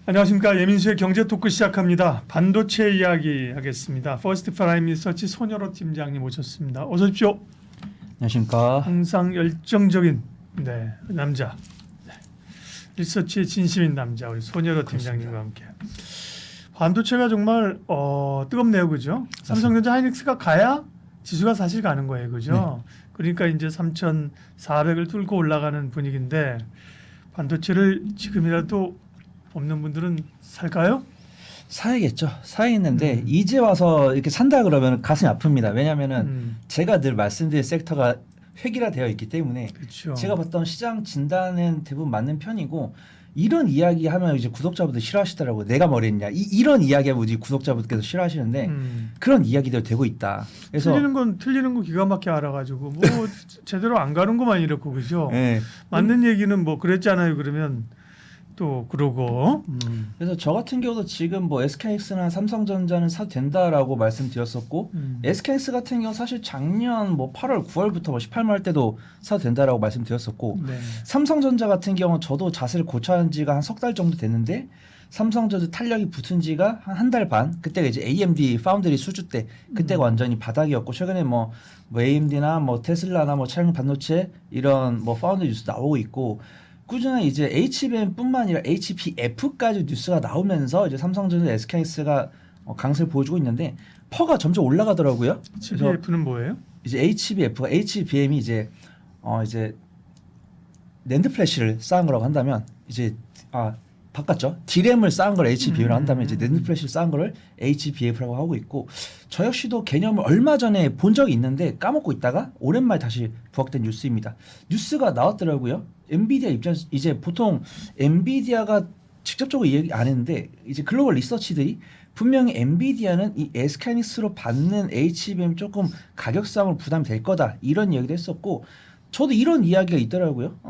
안녕하십니까. 예민수의 경제 토크 시작합니다. 반도체 이야기 하겠습니다. 퍼스트 프라임 리서치 손여로 팀장님 오셨습니다. 어서 오십시오. 안녕하십니까. 항상 열정적인 남자, 리서치의 진심인 남자 우리 손여로 팀장님과 함께. 반도체가 정말 뜨겁네요, 그죠? 삼성전자 하이닉스가 가야 지수가 사실 가는 거예요, 그죠? 네. 그러니까 이제 3,400을 뚫고 올라가는 분위기인데 반도체를 지금이라도 없는 분들은 살까요? 사야겠죠. 사야겠는데 이제 와서 이렇게 산다 그러면 가슴이 아픕니다. 왜냐하면은 제가 늘 말씀드린 섹터가 획일화되어 있기 때문에 그렇죠. 제가 봤던 시장 진단은 대부분 맞는 편이고 이런 이야기 하면 이제 구독자분들 싫어하시더라고요. 내가 뭘 했냐. 이런 이야기하면 이제 구독자분들께서 싫어하시는데 그런 이야기대로 되고 있다. 그래서 틀리는 거 기가 막히게 알아가지고 뭐 제대로 안 가는 것만 이렇고 그죠. 네. 맞는 얘기는 뭐 그랬잖아요. 그러면 또 그러고. 그래서 저 같은 경우도 지금 뭐 SK하이닉스나 삼성전자는 사도 된다라고 말씀드렸었고 SK하이닉스 같은 경우 사실 작년 뭐 8월, 9월부터 뭐 18만 할 때도 사도 된다라고 말씀드렸었고 네. 삼성전자 같은 경우 저도 자세를 고쳐한 지가 한 석 달 정도 됐는데 삼성전자 탄력이 붙은 지가 한 달 반. 그때가 이제 AMD 파운드리 수주 때 그때가 완전히 바닥이었고 최근에 뭐 AMD나 뭐 테슬라나 뭐 차량 반도체 이런 뭐 파운드리 뉴스 나오고 있고. 꾸준히 이제 HBM뿐만 아니라 HBF까지 뉴스가 나오면서 이제 삼성전자, SK하이닉스가 강세를 보여주고 있는데 퍼가 점점 올라가더라고요. HBF는 뭐예요? 이제 HBM이 이제 낸드 플래시를 쌓은 거라고 한다면 이제 바꿨죠. D램을 쌓은 걸 HBM으로 한다면 이제 낸드 플래시를 쌓은 거를 HBF라고 하고 있고 저 역시도 개념을 얼마 전에 본 적이 있는데 까먹고 있다가 오랜만에 다시 부각된 뉴스입니다. 뉴스가 나왔더라고요. 엔비디아 입장에서 이제 보통 엔비디아가 직접적으로 얘기 안 했는데 이제 글로벌 리서치들이 분명히 엔비디아는 이 SK하이닉스로 받는 HBM 조금 가격상으로 부담이 될 거다 이런 이야기도 했었고 저도 이런 이야기가 있더라고요.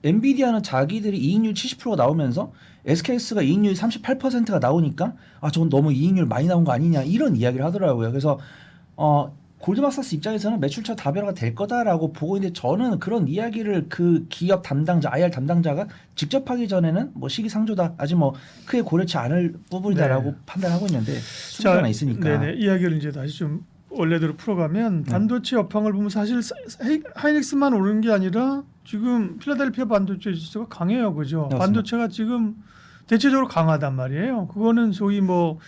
엔비디아는 자기들이 이익률 70%가 나오면서 SK하이닉스가 이익률 38%가 나오니까 저건 너무 이익률 많이 나온 거 아니냐 이런 이야기를 하더라고요. 그래서 골드만삭스 입장에서는 매출처 다변화가 될 거다라고 보고 있는데 저는 그런 이야기를 그 기업 담당자, IR 담당자가 직접 하기 전에는 뭐 시기상조다 아직 뭐 크게 고려치 않을 부분이다라고 판단하고 있는데 수준이 있으니까. 네네. 이야기를 이제 다시 좀 원래대로 풀어가면 반도체 업황을 보면 사실 하이닉스만 오르는 게 아니라 지금 필라델피아 반도체 지수가 강해요, 그죠? 맞습니다. 반도체가 지금 대체적으로 강하단 말이에요. 그거는 소위 뭐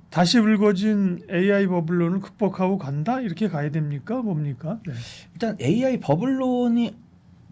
다시 불거진 AI 버블론을 극복하고 간다 이렇게 가야 됩니까? 뭡니까? 네. 일단 AI 버블론이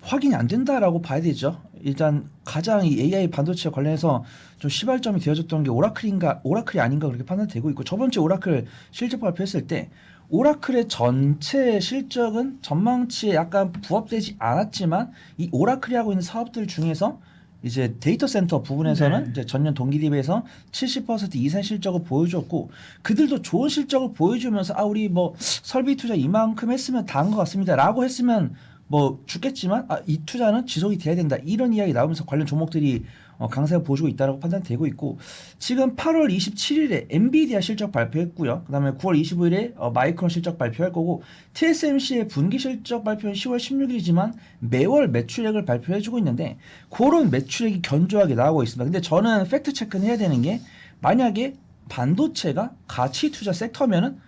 확인이 안 된다라고 봐야 되죠. 일단 가장 이 AI 반도체 관련해서 좀 시발점이 되어졌던 게 오라클이 아닌가 그렇게 판단되고 있고 저번 주에 오라클 실적 발표했을 때 오라클의 전체 실적은 전망치에 약간 부합되지 않았지만 이 오라클이 하고 있는 사업들 중에서 이제 데이터 센터 부분에서는 이제 전년 동기 대비해서 70% 이상 실적을 보여줬고 그들도 좋은 실적을 보여주면서 우리 뭐 설비 투자 이만큼 했으면 다 한 것 같습니다라고 했으면 뭐 죽겠지만 이 투자는 지속이 돼야 된다 이런 이야기 나오면서 관련 종목들이 강세가 보여주고 있다고 판단되고 있고 지금 8월 27일에 엔비디아 실적 발표했고요. 그다음에 9월 25일에 마이크론 실적 발표할 거고 TSMC의 분기 실적 발표는 10월 16일이지만 매월 매출액을 발표해주고 있는데 그런 매출액이 견조하게 나오고 있습니다. 근데 저는 팩트 체크는 해야 되는 게 만약에 반도체가 가치 투자 섹터면은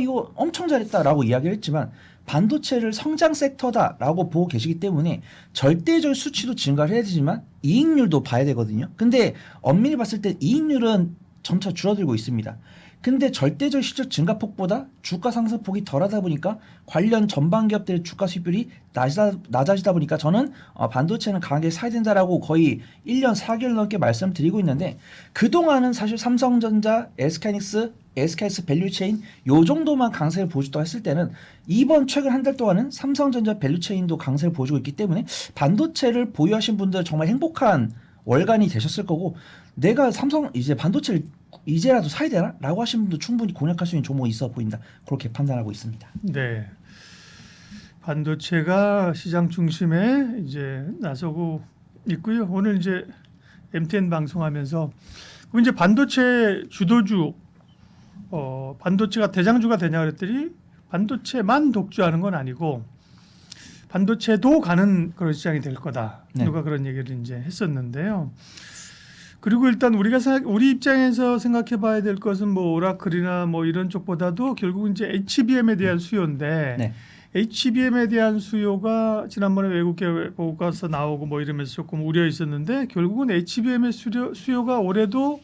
이거 엄청 잘했다라고 이야기를 했지만 반도체를 성장 섹터다라고 보고 계시기 때문에 절대적 수치도 증가를 해야 되지만 이익률도 봐야 되거든요. 근데 엄밀히 봤을 때 이익률은 점차 줄어들고 있습니다. 근데 절대적 실적 증가폭보다 주가 상승폭이 덜하다 보니까 관련 전방 기업들의 주가 수익률이 낮아지다 보니까 저는 반도체는 강하게 사야 된다라고 거의 1년 4개월 넘게 말씀드리고 있는데 그동안은 사실 삼성전자, SK하이닉스 밸류체인 요 정도만 강세를 보여줬다고 했을 때는 이번 최근 한 달 동안은 삼성전자 밸류체인도 강세를 보여주고 있기 때문에 반도체를 보유하신 분들 정말 행복한 월간이 되셨을 거고 내가 삼성 이제 반도체를 이제라도 사야 되나? 라고 하신 분도 충분히 공략할 수 있는 종목이 있어 보인다. 그렇게 판단하고 있습니다. 네. 반도체가 시장 중심에 이제 나서고 있고요. 오늘 이제 MTN 방송하면서 그럼 이제 반도체 주도주 반도체가 대장주가 되냐 그랬더니 반도체만 독주하는 건 아니고 반도체도 가는 그런 시장이 될 거다. 네. 누가 그런 얘기를 이제 했었는데요. 그리고 일단 우리 입장에서 생각해봐야 될 것은 뭐 오라클이나 뭐 이런 쪽보다도 결국 이제 HBM에 대한 수요인데 네. HBM에 대한 수요가 지난번에 외국계 보고서 나오고 뭐 이러면서 조금 우려 있었는데 결국은 HBM의 수요가 올해도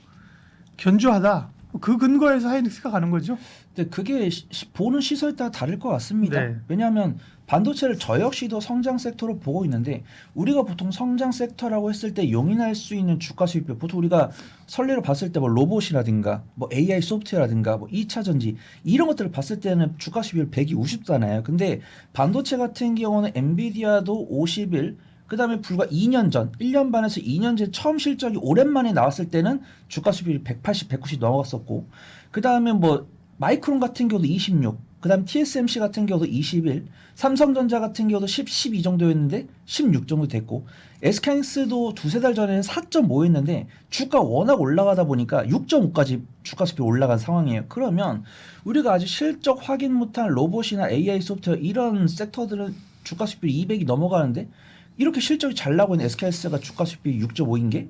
견조하다. 그 근거에서 하이닉스가 가는 거죠. 근데 그게 보는 시선에 따라 다를 것 같습니다. 네. 왜냐하면 반도체를 저 역시도 성장 섹터로 보고 있는데 우리가 보통 성장 섹터라고 했을 때 용인할 수 있는 주가 수익별 보통 우리가 선례로 봤을 때 뭐 로봇이라든가 뭐 AI 소프트웨어라든가 뭐 2차 전지 이런 것들을 봤을 때는 주가 수익별 100이 우습잖아요. 근데 반도체 같은 경우는 엔비디아도 51 그다음에 불과 2년 전, 1년 반에서 2년 전 처음 실적이 오랜만에 나왔을 때는 주가 수익률이 180, 190 넘어갔었고 그다음에 뭐 마이크론 같은 경우도 26, 그다음 TSMC 같은 경우도 21, 삼성전자 같은 경우도 10, 12 정도였는데 16 정도 됐고 SK하이닉스도 두세 달 전에는 4.5였는데 주가 워낙 올라가다 보니까 6.5까지 주가 수익이 올라간 상황이에요. 그러면 우리가 아직 실적 확인 못한 로봇이나 AI 소프트웨어 이런 섹터들은 주가 수익이 200이 넘어가는데 이렇게 실적이 잘 나고 있는 SK하이닉스가 주가 수익비 6.5인 게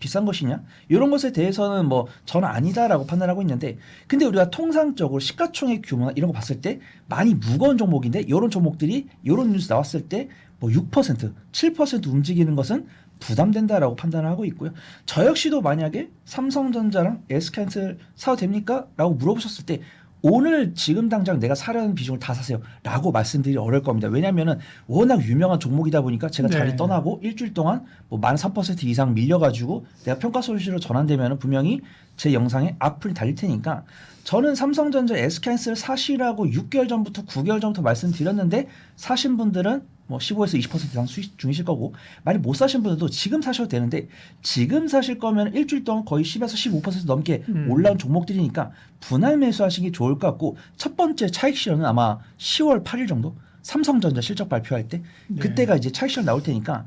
비싼 것이냐? 이런 것에 대해서는 뭐 저는 아니다라고 판단하고 있는데 근데 우리가 통상적으로 시가총액 규모나 이런 거 봤을 때 많이 무거운 종목인데 이런 종목들이 이런 뉴스 나왔을 때 뭐 6%, 7% 움직이는 것은 부담된다라고 판단을 하고 있고요. 저 역시도 만약에 삼성전자랑 SK하이닉스를 사도 됩니까? 라고 물어보셨을 때 오늘 지금 당장 내가 사려는 비중을 다 사세요 라고 말씀드리기 어려울 겁니다. 왜냐하면 워낙 유명한 종목이다 보니까 제가 네. 자리 떠나고 일주일 동안 뭐 만 3% 이상 밀려가지고 내가 평가소식으로 전환되면 분명히 제 영상에 악플이 달릴 테니까 저는 삼성전자 SK하이닉스를 사시라고 6개월 전부터 9개월 전부터 말씀드렸는데 사신 분들은 뭐 15에서 20% 이상 수익 중이실 거고 만약 못 사신 분들도 지금 사셔도 되는데 지금 사실 거면 일주일 동안 거의 10에서 15% 넘게 올라온 종목들이니까 분할 매수하시는 게 좋을 것 같고 첫 번째 차익 실현은 아마 10월 8일 정도 삼성전자 실적 발표할 때 그때가 이제 차익 실현 나올 테니까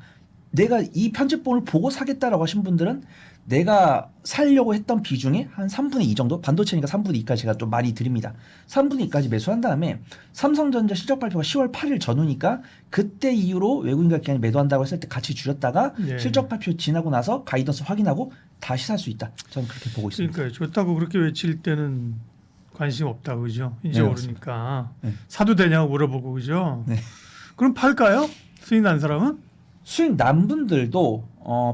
내가 이 편집본을 보고 사겠다라고 하신 분들은 내가 살려고 했던 비중의 한 3분의 2 정도 반도체니까 3분의 2까지 제가 좀 많이 드립니다. 3분의 2까지 매수한 다음에 삼성전자 실적 발표가 10월 8일 전후니까 그때 이후로 외국인과 기관이 매도한다고 했을 때 같이 줄였다가 네. 실적 발표 지나고 나서 가이던스 확인하고 다시 살 수 있다. 저는 그렇게 보고 있습니다. 그러니까 좋다고 그렇게 외칠 때는 관심 없다고 그죠? 이제 네, 오르니까 네. 사도 되냐고 물어보고 그죠? 네. 그럼 팔까요? 수익 난 사람은? 수익 난 분들도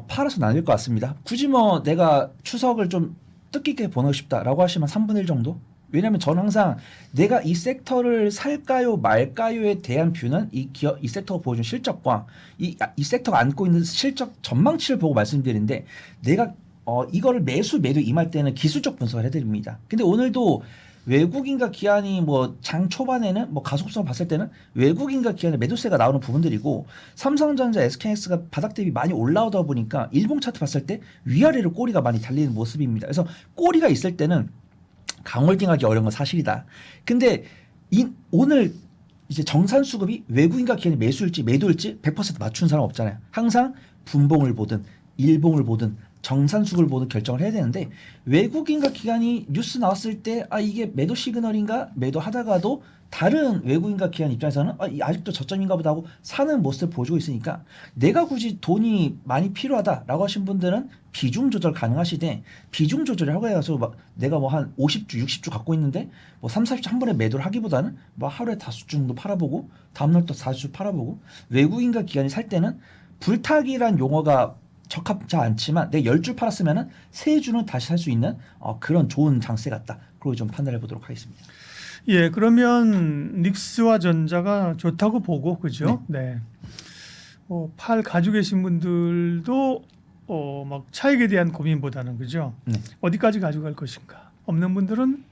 팔아서 나눌 것 같습니다. 굳이 뭐 내가 추석을 좀 뜻깊게 보내고 싶다라고 하시면 3분의 1 정도? 왜냐하면 저는 항상 내가 이 섹터를 살까요 말까요에 대한 뷰는 이 섹터가 보여준 실적과 이 섹터가 안고 있는 실적 전망치를 보고 말씀드리는데 내가 이거를 매도 임할 때는 기술적 분석을 해드립니다. 근데 오늘도 외국인과 기관이 뭐 장 초반에는 뭐 가속성을 봤을 때는 외국인과 기관의 매도세가 나오는 부분들이고 삼성전자, SK하이닉스가 바닥 대비 많이 올라오다 보니까 일봉 차트 봤을 때 위아래로 꼬리가 많이 달리는 모습입니다. 그래서 꼬리가 있을 때는 강홀딩하기 어려운 건 사실이다. 근데 오늘 이제 정산 수급이 외국인과 기관이 매수일지 매도일지 100% 맞춘 사람 없잖아요. 항상 분봉을 보든 일봉을 보든 정산 수급을 보든 결정을 해야 되는데 외국인과 기관이 뉴스 나왔을 때 이게 매도 시그널인가 매도하다가도 다른 외국인과 기관 입장에서는 아직도 저점인가 보다 하고 사는 모습을 보여주고 있으니까 내가 굳이 돈이 많이 필요하다라고 하신 분들은 비중 조절 가능하시되 비중 조절을 하고 해서 막 내가 뭐 한 50주 60주 갖고 있는데 뭐 3, 40주 한 번에 매도를 하기보다는 뭐 하루에 5주 정도 팔아보고 다음날 또 4주 팔아보고 외국인과 기관이 살 때는 불타기란 용어가 적합치 않지만 내가 10줄 팔았으면 3주는 다시 살 수 있는 그런 좋은 장세 같다. 그걸 좀 판단해 보도록 하겠습니다. 예, 그러면 닉스와 전자가 좋다고 보고 그죠? 네. 팔 가지고 계신 분들도 막 차익에 대한 고민보다는 그죠? 네. 어디까지 가져갈 것인가? 없는 분들은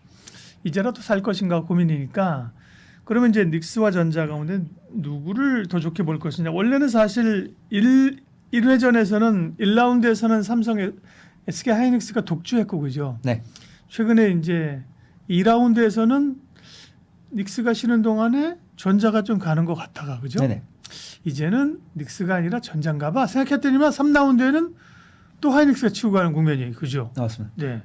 이제라도 살 것인가 고민이니까 그러면 이제 닉스와 전자 가운데 누구를 더 좋게 볼 것이냐? 원래는 사실 1회전에서는 1라운드에서는 삼성의 SK하이닉스가 독주했고 그죠? 네. 최근에 이제 2라운드에서는 닉스가 쉬는 동안에 전자가 좀 가는 것 같다가 그죠? 네네. 이제는 닉스가 아니라 전자인가 봐 생각했더니만 3라운드에는 또 하이닉스가 치고 가는 국면이 그죠? 나왔습니다. 네.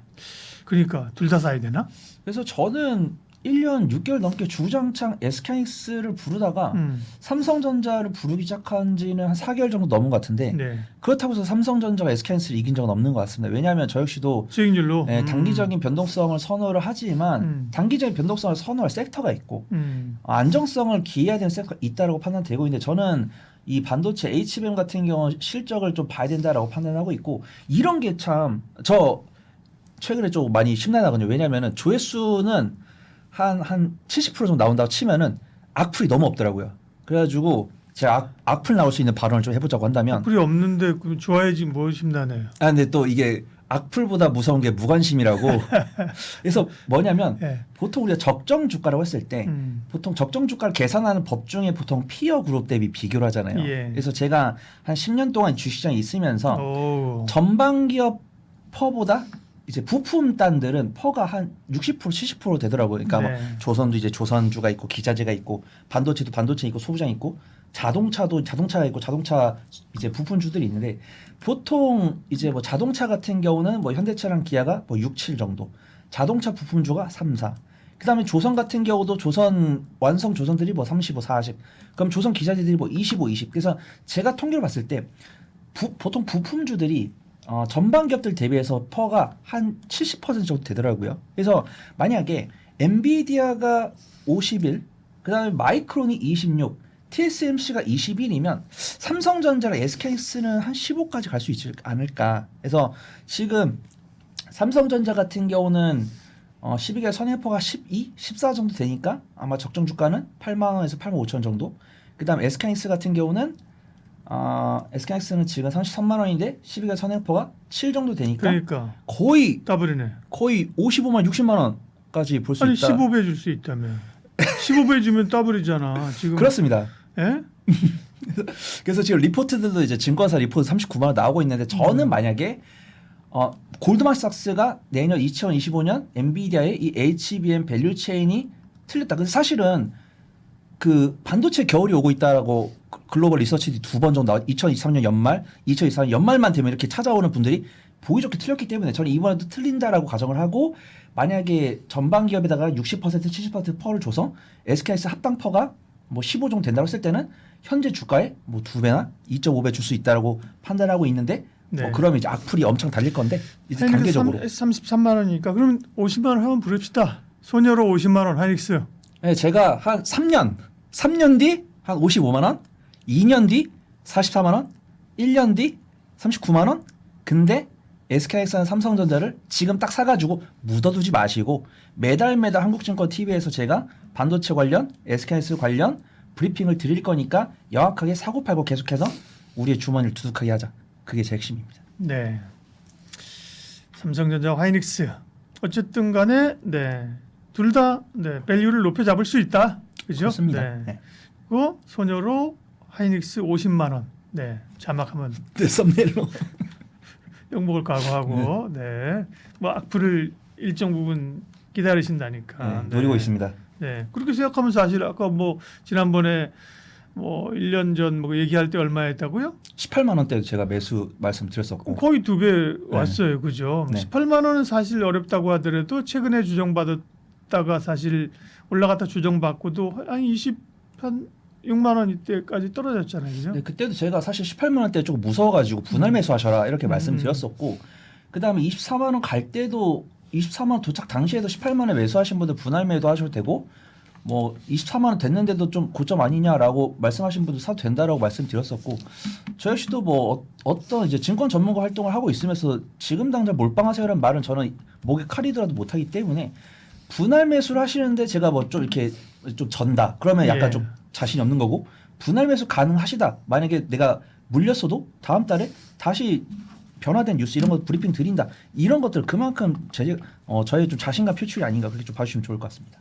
그러니까 둘 다 사야 되나? 그래서 저는 1년 6개월 넘게 주구장창 SK하이닉스를 부르다가 삼성전자를 부르기 시작한 지는 한 4개월 정도 넘은 것 같은데 네. 그렇다고 해서 삼성전자가 SK하이닉스를 이긴 적은 없는 것 같습니다. 왜냐하면 저 역시도 수익률로 단기적인 변동성을 선호를 하지만 단기적인 변동성을 선호할 섹터가 있고 안정성을 기해야 되는 섹터가 있다고 판단되고 있는데 저는 이 반도체 HBM 같은 경우 실적을 좀 봐야 된다라고 판단하고 있고 이런 게 참 저 최근에 좀 많이 심란하거든요. 왜냐하면 조회수는 한 70% 정도 나온다고 치면은 악플이 너무 없더라고요. 그래가지고 제가 악플 나올 수 있는 발언을 좀 해보자고 한다면 악플이 없는데 그 좋아야지 뭐 심나네요. 근데 또 이게 악플보다 무서운 게 무관심이라고. 그래서 뭐냐면 네. 보통 우리가 적정 주가라고 했을 때 보통 적정 주가를 계산하는 법 중에 보통 피어 그룹 대비 비교를 하잖아요. 예. 그래서 제가 한 10년 동안 주식시장에 있으면서 오. 전방 기업 퍼보다 이제 부품단들은 퍼가 한 60% 70% 되더라고요. 그러니까 네. 뭐 조선도 이제 조선주가 있고 기자재가 있고 반도체도 반도체 있고 소부장 있고 자동차도 자동차가 있고 자동차 이제 부품주들이 있는데 보통 이제 뭐 자동차 같은 경우는 뭐 현대차랑 기아가 뭐 6, 7 정도, 자동차 부품주가 3, 4. 그다음에 조선 같은 경우도 조선 완성 조선들이 뭐 35, 40. 그럼 조선 기자재들이 뭐 25, 20. 그래서 제가 통계를 봤을 때 보통 부품주들이 전방 기업들 대비해서 퍼가 한 70% 정도 되더라고요. 그래서 만약에 엔비디아가 51, 그다음에 마이크론이 26, TSMC가 21이면 삼성전자랑 SK하이닉스는 한 15까지 갈 수 있지 않을까. 그래서 지금 삼성전자 같은 경우는 12개월 선행포가 12, 14 정도 되니까 아마 적정 주가는 8만 원에서 8만 5천 정도. 그다음 SK하이닉스 같은 경우는 SK하이닉스는 지금 33만 원인데 12개월 선행포가 7 정도 되니까 그러니까 거의 더블이네. 55만 60만 원까지 볼 수 아니 있다. 15배 줄 수 있다며. 15배 주면 더블이잖아. 지금. 그렇습니다. 예? 그래서 지금 리포트들도 이제 증권사 리포트 39만 원 나오고 있는데 저는 만약에 골드만삭스가 내년 2025년 엔비디아의 이 HBM 밸류 체인이 틀렸다. 근데 사실은 그 반도체 겨울이 오고 있다라고 글로벌 리서치 2번 정도 2023년 연말, 2024년 연말만 되면 이렇게 찾아오는 분들이 보기 좋게 틀렸기 때문에 저는 이번에도 틀린다라고 가정을 하고 만약에 전방 기업에다가 60% 70% 퍼를 줘서 SK하이닉스 합당 퍼가 뭐 15 정도 된다고 했을 때는 현재 주가에 뭐 2배나 2.5배 줄 수 있다라고 판단하고 있는데 네. 뭐 그러면 이제 악플이 엄청 달릴 건데 이제 단계적으로 33만 원이니까 그럼 50만 원 하면 부릅시다. 소녀로 50만 원 하이닉스. 네, 제가 한 3년 뒤 한 55만 원, 2년 뒤 44만 원, 1년 뒤 39만 원. 근데 SK하이닉스는 삼성전자를 지금 딱 사가지고 묻어두지 마시고 매달 한국증권 TV에서 제가 반도체 관련, SK하이닉스 관련 브리핑을 드릴 거니까 영악하게 사고팔고 계속해서 우리의 주머니를 두둑하게 하자. 그게 제 핵심입니다. 네. 삼성전자 하이닉스 어쨌든 간에 네. 둘 다 네. 밸류를 높여 잡을 수 있다. 그죠? 그렇습니다. 네. 네. 그 소녀로 하이닉스 50만 원. 네. 자막하면 네, 썸네일로. 욕먹을 각오하고 네. 뭐 악플을 일정 부분 기다리신다니까. 네, 노리고 있습니다. 네. 그렇게 생각하면 사실 아까 뭐 지난번에 뭐 1년 전 뭐 얘기할 때 얼마였다고요? 18만 원대도 제가 매수 말씀드렸었고. 거의 2배 왔어요. 그죠? 네. 18만 원은 사실 어렵다고 하더라도 최근에 주정받았다가 사실 올라갔다 주정받고도 한 6만 원 이때까지 떨어졌잖아요. 그죠? 네, 그때도 제가 사실 18만 원대 조금 무서워가지고 분할 매수하셔라 이렇게 말씀드렸었고 그다음에 24만 원 갈 때도 24만 원 도착 당시에도 18만 원에 매수하신 분들 분할 매도 하셔도 되고 뭐 24만 원 됐는데도 좀 고점 아니냐라고 말씀하신 분도 사도 된다라고 말씀드렸었고 저 역시도 뭐 어떤 이제 증권 전문가 활동을 하고 있으면서 지금 당장 몰빵하세요라는 말은 저는 목에 칼이더라도 못하기 때문에 분할 매수를 하시는데 제가 뭐 좀 이렇게 좀 전다 그러면 약간 예. 좀 자신이 없는 거고 분할 매수 가능하시다 만약에 내가 물렸어도 다음 달에 다시 변화된 뉴스 이런 거 브리핑 드린다 이런 것들 그만큼 저의 좀 자신감 표출이 아닌가 그렇게 좀 봐주시면 좋을 것 같습니다.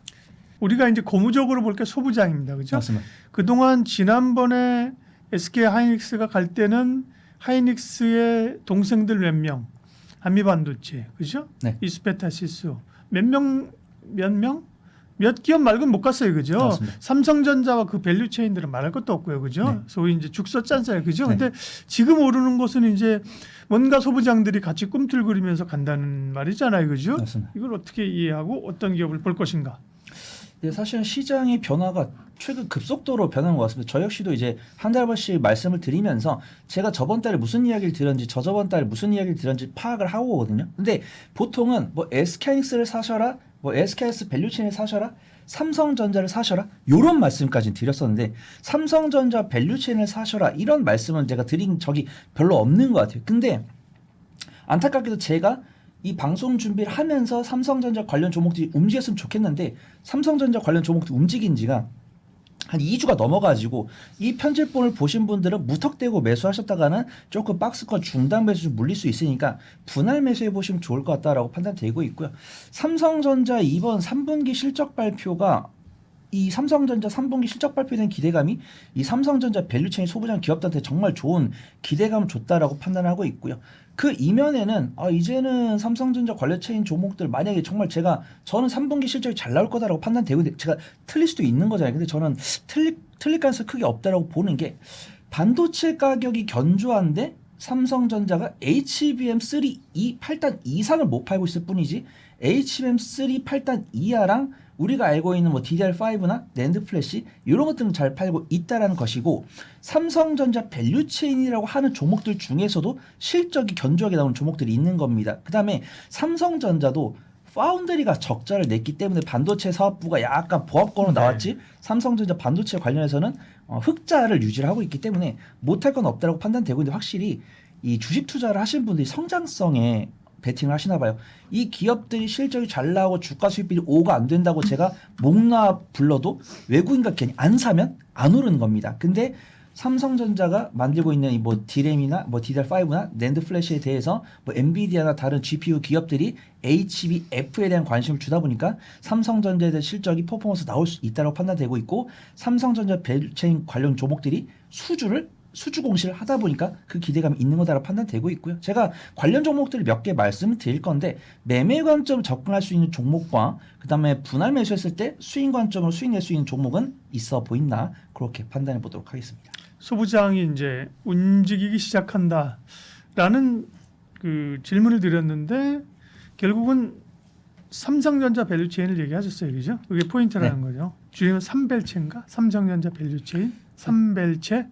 우리가 이제 고무적으로 볼 게 소부장입니다. 그죠? 맞습니다. 그동안 지난번에 SK 하이닉스가 갈 때는 하이닉스의 동생들 몇 명, 한미반도체, 그죠? 네. 이스페타시스 몇 기업 말고는 못 갔어요, 그죠? 맞습니다. 삼성전자와 그 밸류 체인들은 말할 것도 없고요, 그죠? 네. 소위 이제 죽서짠잖아요, 그죠? 네. 근데 지금 오르는 것은 이제 뭔가 소부장들이 같이 꿈틀거리면서 간다는 말이잖아요, 그죠? 맞습니다. 이걸 어떻게 이해하고 어떤 기업을 볼 것인가? 근데 사실은 시장의 변화가 최근 급속도로 변한 것 같습니다. 저 역시도 이제 한 달 번씩 말씀을 드리면서 제가 저번 달에 무슨 이야기를 들었는지 저저번 달에 무슨 이야기를 들었는지 파악을 하고 오거든요. 근데 보통은 뭐 SK하이닉스를 사셔라, 뭐 SK하이닉스 밸류체인을 사셔라, 삼성전자를 사셔라 이런 말씀까지 드렸었는데 삼성전자 밸류체인을 사셔라 이런 말씀은 제가 드린 적이 별로 없는 것 같아요. 근데 안타깝게도 제가 이 방송 준비를 하면서 삼성전자 관련 종목들이 움직였으면 좋겠는데 삼성전자 관련 종목들이 움직인 지가 한 2주가 넘어가지고 이 편집본을 보신 분들은 무턱대고 매수하셨다가는 조금 박스권 중단 매수 좀 물릴 수 있으니까 분할 매수해 보시면 좋을 것 같다라고 판단되고 있고요. 삼성전자 이번 3분기 실적 발표가 이 삼성전자 3분기 실적 발표에 대한 기대감이 이 삼성전자 밸류체인 소부장 기업들한테 정말 좋은 기대감을 줬다라고 판단하고 있고요. 그 이면에는 이제는 삼성전자 관련체인 종목들 만약에 정말 저는 3분기 실적이 잘 나올 거다라고 판단되고 있는데 제가 틀릴 수도 있는 거잖아요. 근데 저는 틀릴 가능성이 크게 없다라고 보는 게 반도체 가격이 견조한데 삼성전자가 HBM3 8단 이상을 못 팔고 있을 뿐이지 HBM3 8단 이하랑 우리가 알고 있는 뭐 DDR5나 낸드 플래시 이런 것들은 잘 팔고 있다라는 것이고 삼성전자 밸류체인이라고 하는 종목들 중에서도 실적이 견조하게 나오는 종목들이 있는 겁니다. 그 다음에 삼성전자도 파운드리가 적자를 냈기 때문에 반도체 사업부가 약간 보합권으로 나왔지 삼성전자 반도체 관련해서는 흑자를 유지를 하고 있기 때문에 못할 건 없다고 판단되고 있는데 확실히 이 주식 투자를 하시는 분들이 성장성에 베팅을 하시나 봐요. 이 기업들이 실적이 잘 나오고 주가 수익비율이 5가 안 된다고 제가 목나 불러도 외국인과 괜히 안 사면 안 오르는 겁니다. 근데 삼성전자가 만들고 있는 이 뭐 D램이나 뭐 DDR5나 낸드 플래시에 대해서 뭐 엔비디아나 다른 GPU 기업들이 HBF에 대한 관심을 주다 보니까 삼성전자에 대한 실적이 퍼포먼스 나올 수 있다고 판단되고 있고 삼성전자 밸류체인 관련 종목들이 수주 공시를 하다 보니까 그 기대감이 있는 거다라고 판단되고 있고요. 제가 관련 종목들을 몇 개 말씀을 드릴 건데 매매 관점으로 접근할 수 있는 종목과 그다음에 분할 매수했을 때 수익 관점으로 수익 낼 수 있는 종목은 있어 보인다. 그렇게 판단해 보도록 하겠습니다. 소부장이 이제 움직이기 시작한다라는 그 질문을 드렸는데 결국은 삼성전자 밸류체인을 얘기하셨어요, 그죠? 그게 포인트라는 거죠. 주임은 삼벨체인가? 삼성전자 밸류체인, 삼벨체.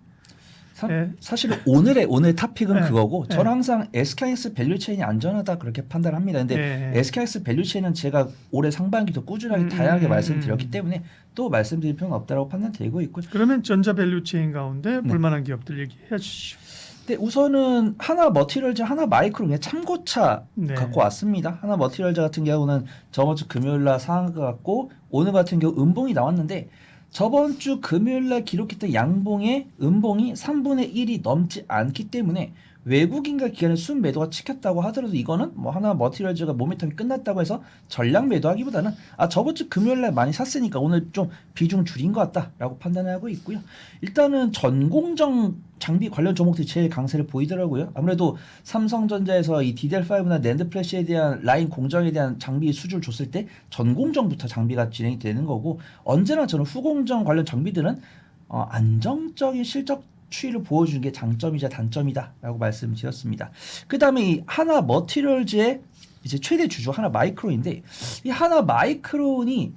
사실은 오늘의 탑픽은 그거고 네. 저는 항상 SK하이닉스 밸류체인이 안전하다 그렇게 판단합니다. 근데 SK하이닉스 밸류체인은 제가 올해 상반기도 꾸준하게 다양하게 말씀드렸기 때문에 또 말씀드릴 필요는 없다고 판단되고 있고요. 그러면 전자 밸류체인 가운데 볼만한 기업들 얘기해 주시죠. 네, 우선은 하나 머티리얼즈, 하나 마이크로 그냥 참고차 갖고 왔습니다. 하나 머티리얼즈 같은 경우는 저번 주 금요일 날 상한가 같고 오늘 같은 경우 음봉이 나왔는데 저번 주 금요일 날 기록했던 양봉의 음봉이 3분의 1이 넘지 않기 때문에 외국인과 기관의 순매도가 찍혔다고 하더라도 이거는 뭐 하나 머티리얼즈가 모멘텀이 끝났다고 해서 전량 매도하기보다는 저번 주 금요일 날 많이 샀으니까 오늘 좀 비중 줄인 것 같다라고 판단하고 있고요. 일단은 전공정 장비 관련 종목들이 제일 강세를 보이더라고요. 아무래도 삼성전자에서 이 DDR5나 낸드 플래시에 대한 라인 공정에 대한 장비 수주를 줬을 때 전공정부터 장비가 진행이 되는 거고 언제나 저는 후공정 관련 장비들은 안정적인 실적 추이를 보여주는 게 장점이자 단점이다라고 말씀드렸습니다. 그 다음에 이 하나 머티리얼즈의 이제 최대 주주 하나 마이크론인데 이 하나 마이크론이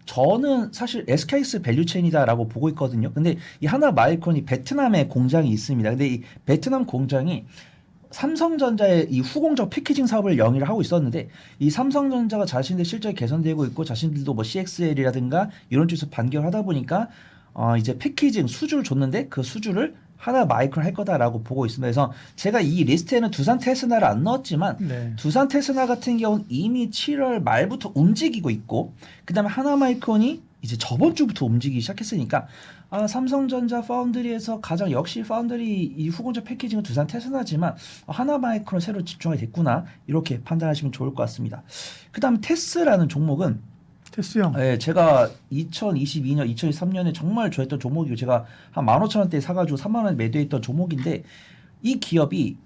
저는 사실 SK하이닉스 밸류체인이다라고 보고 있거든요. 근데 이 하나 마이크론이 베트남에 공장이 있습니다. 근데 이 베트남 공장이 삼성전자의 이 후공정 패키징 사업을 영위를 하고 있었는데 이 삼성전자가 자신들 실적이 개선되고 있고 자신들도 뭐 CXL이라든가 이런 쪽에서 반격을 하다 보니까 이제 패키징 수주를 줬는데 그 수주를 하나 마이크론 할 거다라고 보고 있습니다. 그래서 제가 이 리스트에는 두산 테스나를 안 넣었지만 두산 테스나 같은 경우는 이미 7월 말부터 움직이고 있고 그 다음에 하나 마이크론이 이제 저번 주부터 움직이기 시작했으니까 삼성전자 파운드리에서 가장 역시 파운드리 이 후공정 패키징은 두산 테스나지만 하나 마이크론 새로 집중하게 됐구나 이렇게 판단하시면 좋을 것 같습니다. 그 다음 테스라는 종목은 테스형. 네, 제가 2022년, 2023년에 정말 좋아했던 종목이고 제가 한 15,000원대에 사가지고 3만 원에 매도했던 종목인데 이 기업이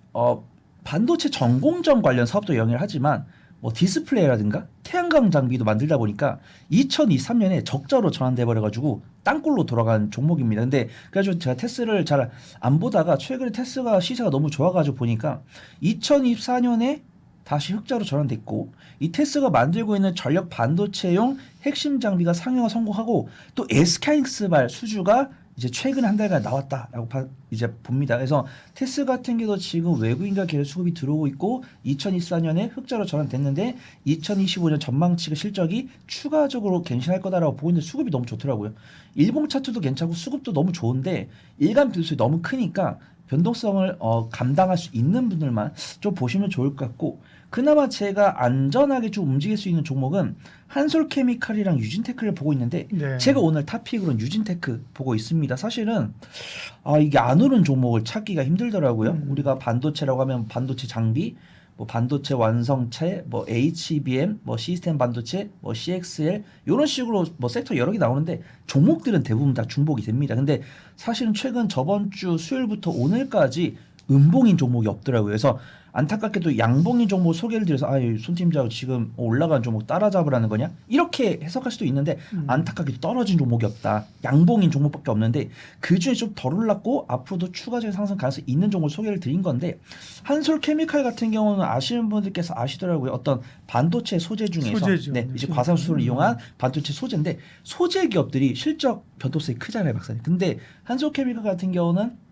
반도체 전공정 관련 사업도 영위를 하지만 뭐 디스플레이라든가 태양광 장비도 만들다 보니까 2023년에 적자로 전환돼 버려가지고 땅굴로 돌아간 종목입니다. 근데 그래가지고 제가 테스를 잘 안 보다가 최근에 테스가 시세가 너무 좋아가지고 보니까 2024년에 다시 흑자로 전환됐고 이 테스가 만들고 있는 전력 반도체용 핵심 장비가 상용화 성공하고 또 SK하이닉스발 수주가 이제 최근 한 달간 나왔다라고 이제 봅니다. 그래서 테스 같은 경우도 지금 외국인과 계열 수급이 들어오고 있고 2024년에 흑자로 전환됐는데 2025년 전망치가 실적이 추가적으로 갱신할 거다라고 보고 있는데 수급이 너무 좋더라고요. 일봉 차트도 괜찮고 수급도 너무 좋은데 일간 변수가 너무 크니까 변동성을 감당할 수 있는 분들만 좀 보시면 좋을 것 같고 그나마 제가 안전하게 좀 움직일 수 있는 종목은 한솔케미칼이랑 유진테크를 보고 있는데 네. 제가 오늘 탑픽으로는 유진테크 보고 있습니다. 사실은 이게 안 오른 종목을 찾기가 힘들더라고요. 우리가 반도체라고 하면 반도체 장비, 뭐 반도체 완성체, 뭐 HBM, 뭐 시스템 반도체, 뭐 CXL 이런 식으로 뭐 섹터 여러 개 나오는데 종목들은 대부분 다 중복이 됩니다. 근데 사실은 최근 저번 주 수요일부터 오늘까지 음봉인 종목이 없더라고요. 그래서 안타깝게도 양봉인 종목 소개를 드려서 손 팀장 지금 올라간 종목 따라잡으라는 거냐? 이렇게 해석할 수도 있는데 안타깝게도 떨어진 종목이 없다. 양봉인 종목밖에 없는데 그중에 좀 덜 올랐고 앞으로도 추가적인 상승 가능성이 있는 종목을 소개를 드린 건데 한솔케미칼 같은 경우는 아시는 분들께서 아시더라고요. 어떤 반도체 소재 중에서 소재죠. 네, 이제 과산수소를 이용한 반도체 소재인데 소재 기업들이 실적 변동성이 크잖아요, 박사님. 근데 한솔케미칼 같은 경우는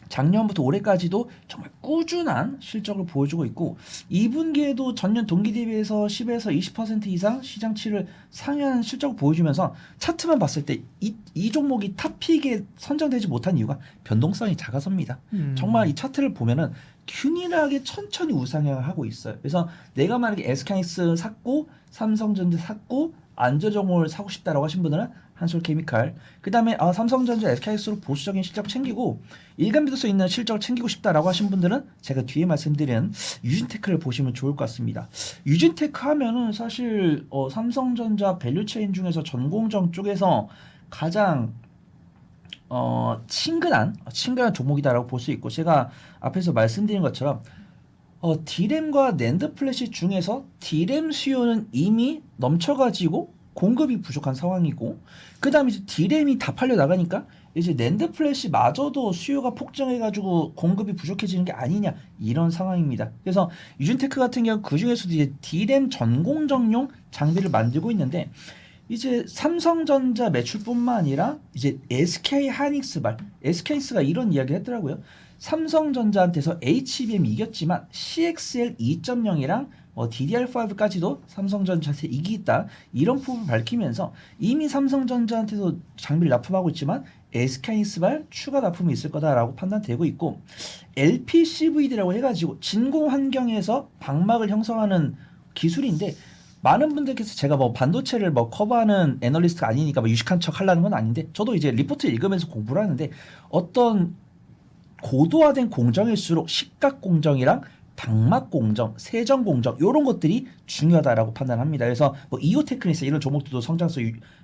작년부터 올해까지도 정말 꾸준한 실적을 보여주고 있고 2분기에도 전년 동기 대비해서 10에서 20% 이상 시장치를 상회하는 실적을 보여주면서 차트만 봤을 때 이 종목이 탑픽에 선정되지 못한 이유가 변동성이 작아서입니다. 정말 이 차트를 보면은 균일하게 천천히 우상향을 하고 있어요. 그래서 내가 만약에 SK하이닉스 샀고 삼성전자 샀고 안저종목을 사고 싶다라고 하신 분들은 한솔케미칼 그 다음에 삼성전자 SK하이닉스로 보수적인 실적 챙기고 일간 믿을 있는 실적을 챙기고 싶다라고 하신 분들은 제가 뒤에 말씀드린 유진테크를 보시면 좋을 것 같습니다. 유진테크 하면은 사실 삼성전자 밸류체인 중에서 전공정 쪽에서 가장 친근한 종목이다라고 볼 수 있고 제가 앞에서 말씀드린 것처럼 D램과 낸드 플래시 중에서 D램 수요는 이미 넘쳐가지고 공급이 부족한 상황이고 그 다음에 이제 D램이 다 팔려 나가니까 이제 낸드 플래시마저도 수요가 폭증해가지고 공급이 부족해지는 게 아니냐 이런 상황입니다. 그래서 유진테크 같은 경우 그 중에서도 이제 D램 전공정용 장비를 만들고 있는데 이제 삼성전자 매출뿐만 아니라 이제 SK하이닉스가 이런 이야기를 했더라고요. 삼성전자한테서 HBM 이겼지만 CXL 2.0이랑 DDR5까지도 삼성전자한테 이기겠다 이런 부분을 밝히면서 이미 삼성전자한테도 장비를 납품하고 있지만 SK하이닉스발 추가 납품이 있을 거다라고 판단되고 있고 LPCVD라고 해가지고 진공 환경에서 방막을 형성하는 기술인데 많은 분들께서 제가 뭐 반도체를 뭐 커버하는 애널리스트가 아니니까 뭐 유식한 척 하려는 건 아닌데 저도 이제 리포트 읽으면서 공부를 하는데 어떤 고도화된 공정일수록 식각 공정이랑 방막 공정, 세정 공정 이런 것들이 중요하다라고 판단합니다. 그래서 뭐 이오테크니스 이런 종목들도 성장성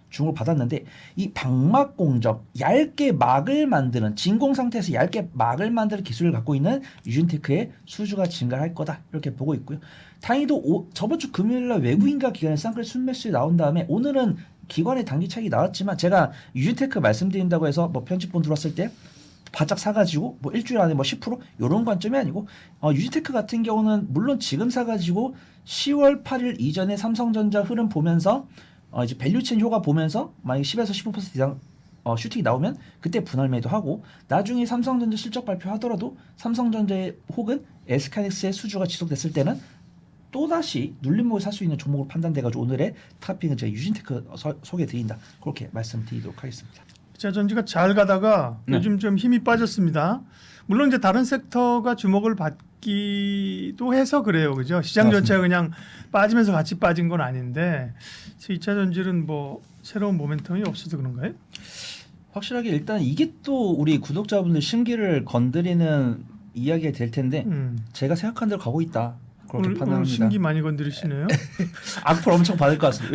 주목을 받았는데 이 방막 공정, 얇게 막을 만드는 진공 상태에서 얇게 막을 만드는 기술을 갖고 있는 유진테크의 수주가 증가할 거다 이렇게 보고 있고요. 다행히도 저번 주 금요일날 외국인과 기관의 쌍끌 순매수에 나온 다음에 오늘은 기관의 단기 차익이 나왔지만 제가 유진테크 말씀드린다고 해서 뭐 편집본 들어왔을 때 바짝 사가지고 뭐 일주일 안에 뭐 10% 이런 관점이 아니고 유진테크 같은 경우는 물론 지금 사가지고 10월 8일 이전에 삼성전자 흐름 보면서 이제 밸류체인 효과 보면서 만약 10에서 15% 이상 슈팅이 나오면 그때 분할 매도하고 나중에 삼성전자 실적 발표하더라도 삼성전자의 혹은 SK하이닉스의 수주가 지속됐을 때는 또다시 눌림목을 살 수 있는 종목으로 판단돼가지고 오늘의 탑픽은 제가 유진테크 소개해드린다 그렇게 말씀드리도록 하겠습니다. 전지가 잘 가다가 네. 요즘 좀 힘이 빠졌습니다. 물론 이제 다른 섹터가 주목을 받기도 해서 그래요, 그죠? 시장 맞습니다. 전체가 그냥 빠지면서 같이 빠진 건 아닌데 2차 전지는 뭐 새로운 모멘텀이 없어서 그런가요? 확실하게 일단 이게 또 우리 구독자분들 심기를 건드리는 이야기가 될 텐데 제가 생각한 대로 가고 있다. 그렇게 오늘 판단합니다. 신기 많이 건드리시네요. 악플 엄청 받을 것 같습니다.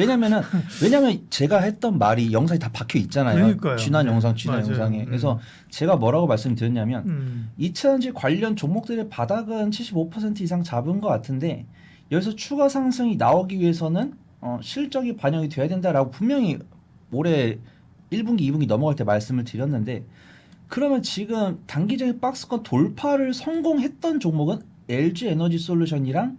왜냐면 제가 했던 말이 영상이 다 박혀 있잖아요. 그러니까요. 지난 네. 지난 맞아요. 영상에. 그래서 제가 뭐라고 말씀드렸냐면 2차전지 관련 종목들의 바닥은 75% 이상 잡은 것 같은데 여기서 추가 상승이 나오기 위해서는 실적이 반영이 돼야 된다라고 분명히 올해 1분기, 2분기 넘어갈 때 말씀을 드렸는데 그러면 지금 단기적인 박스권 돌파를 성공했던 종목은 LG 에너지 솔루션이랑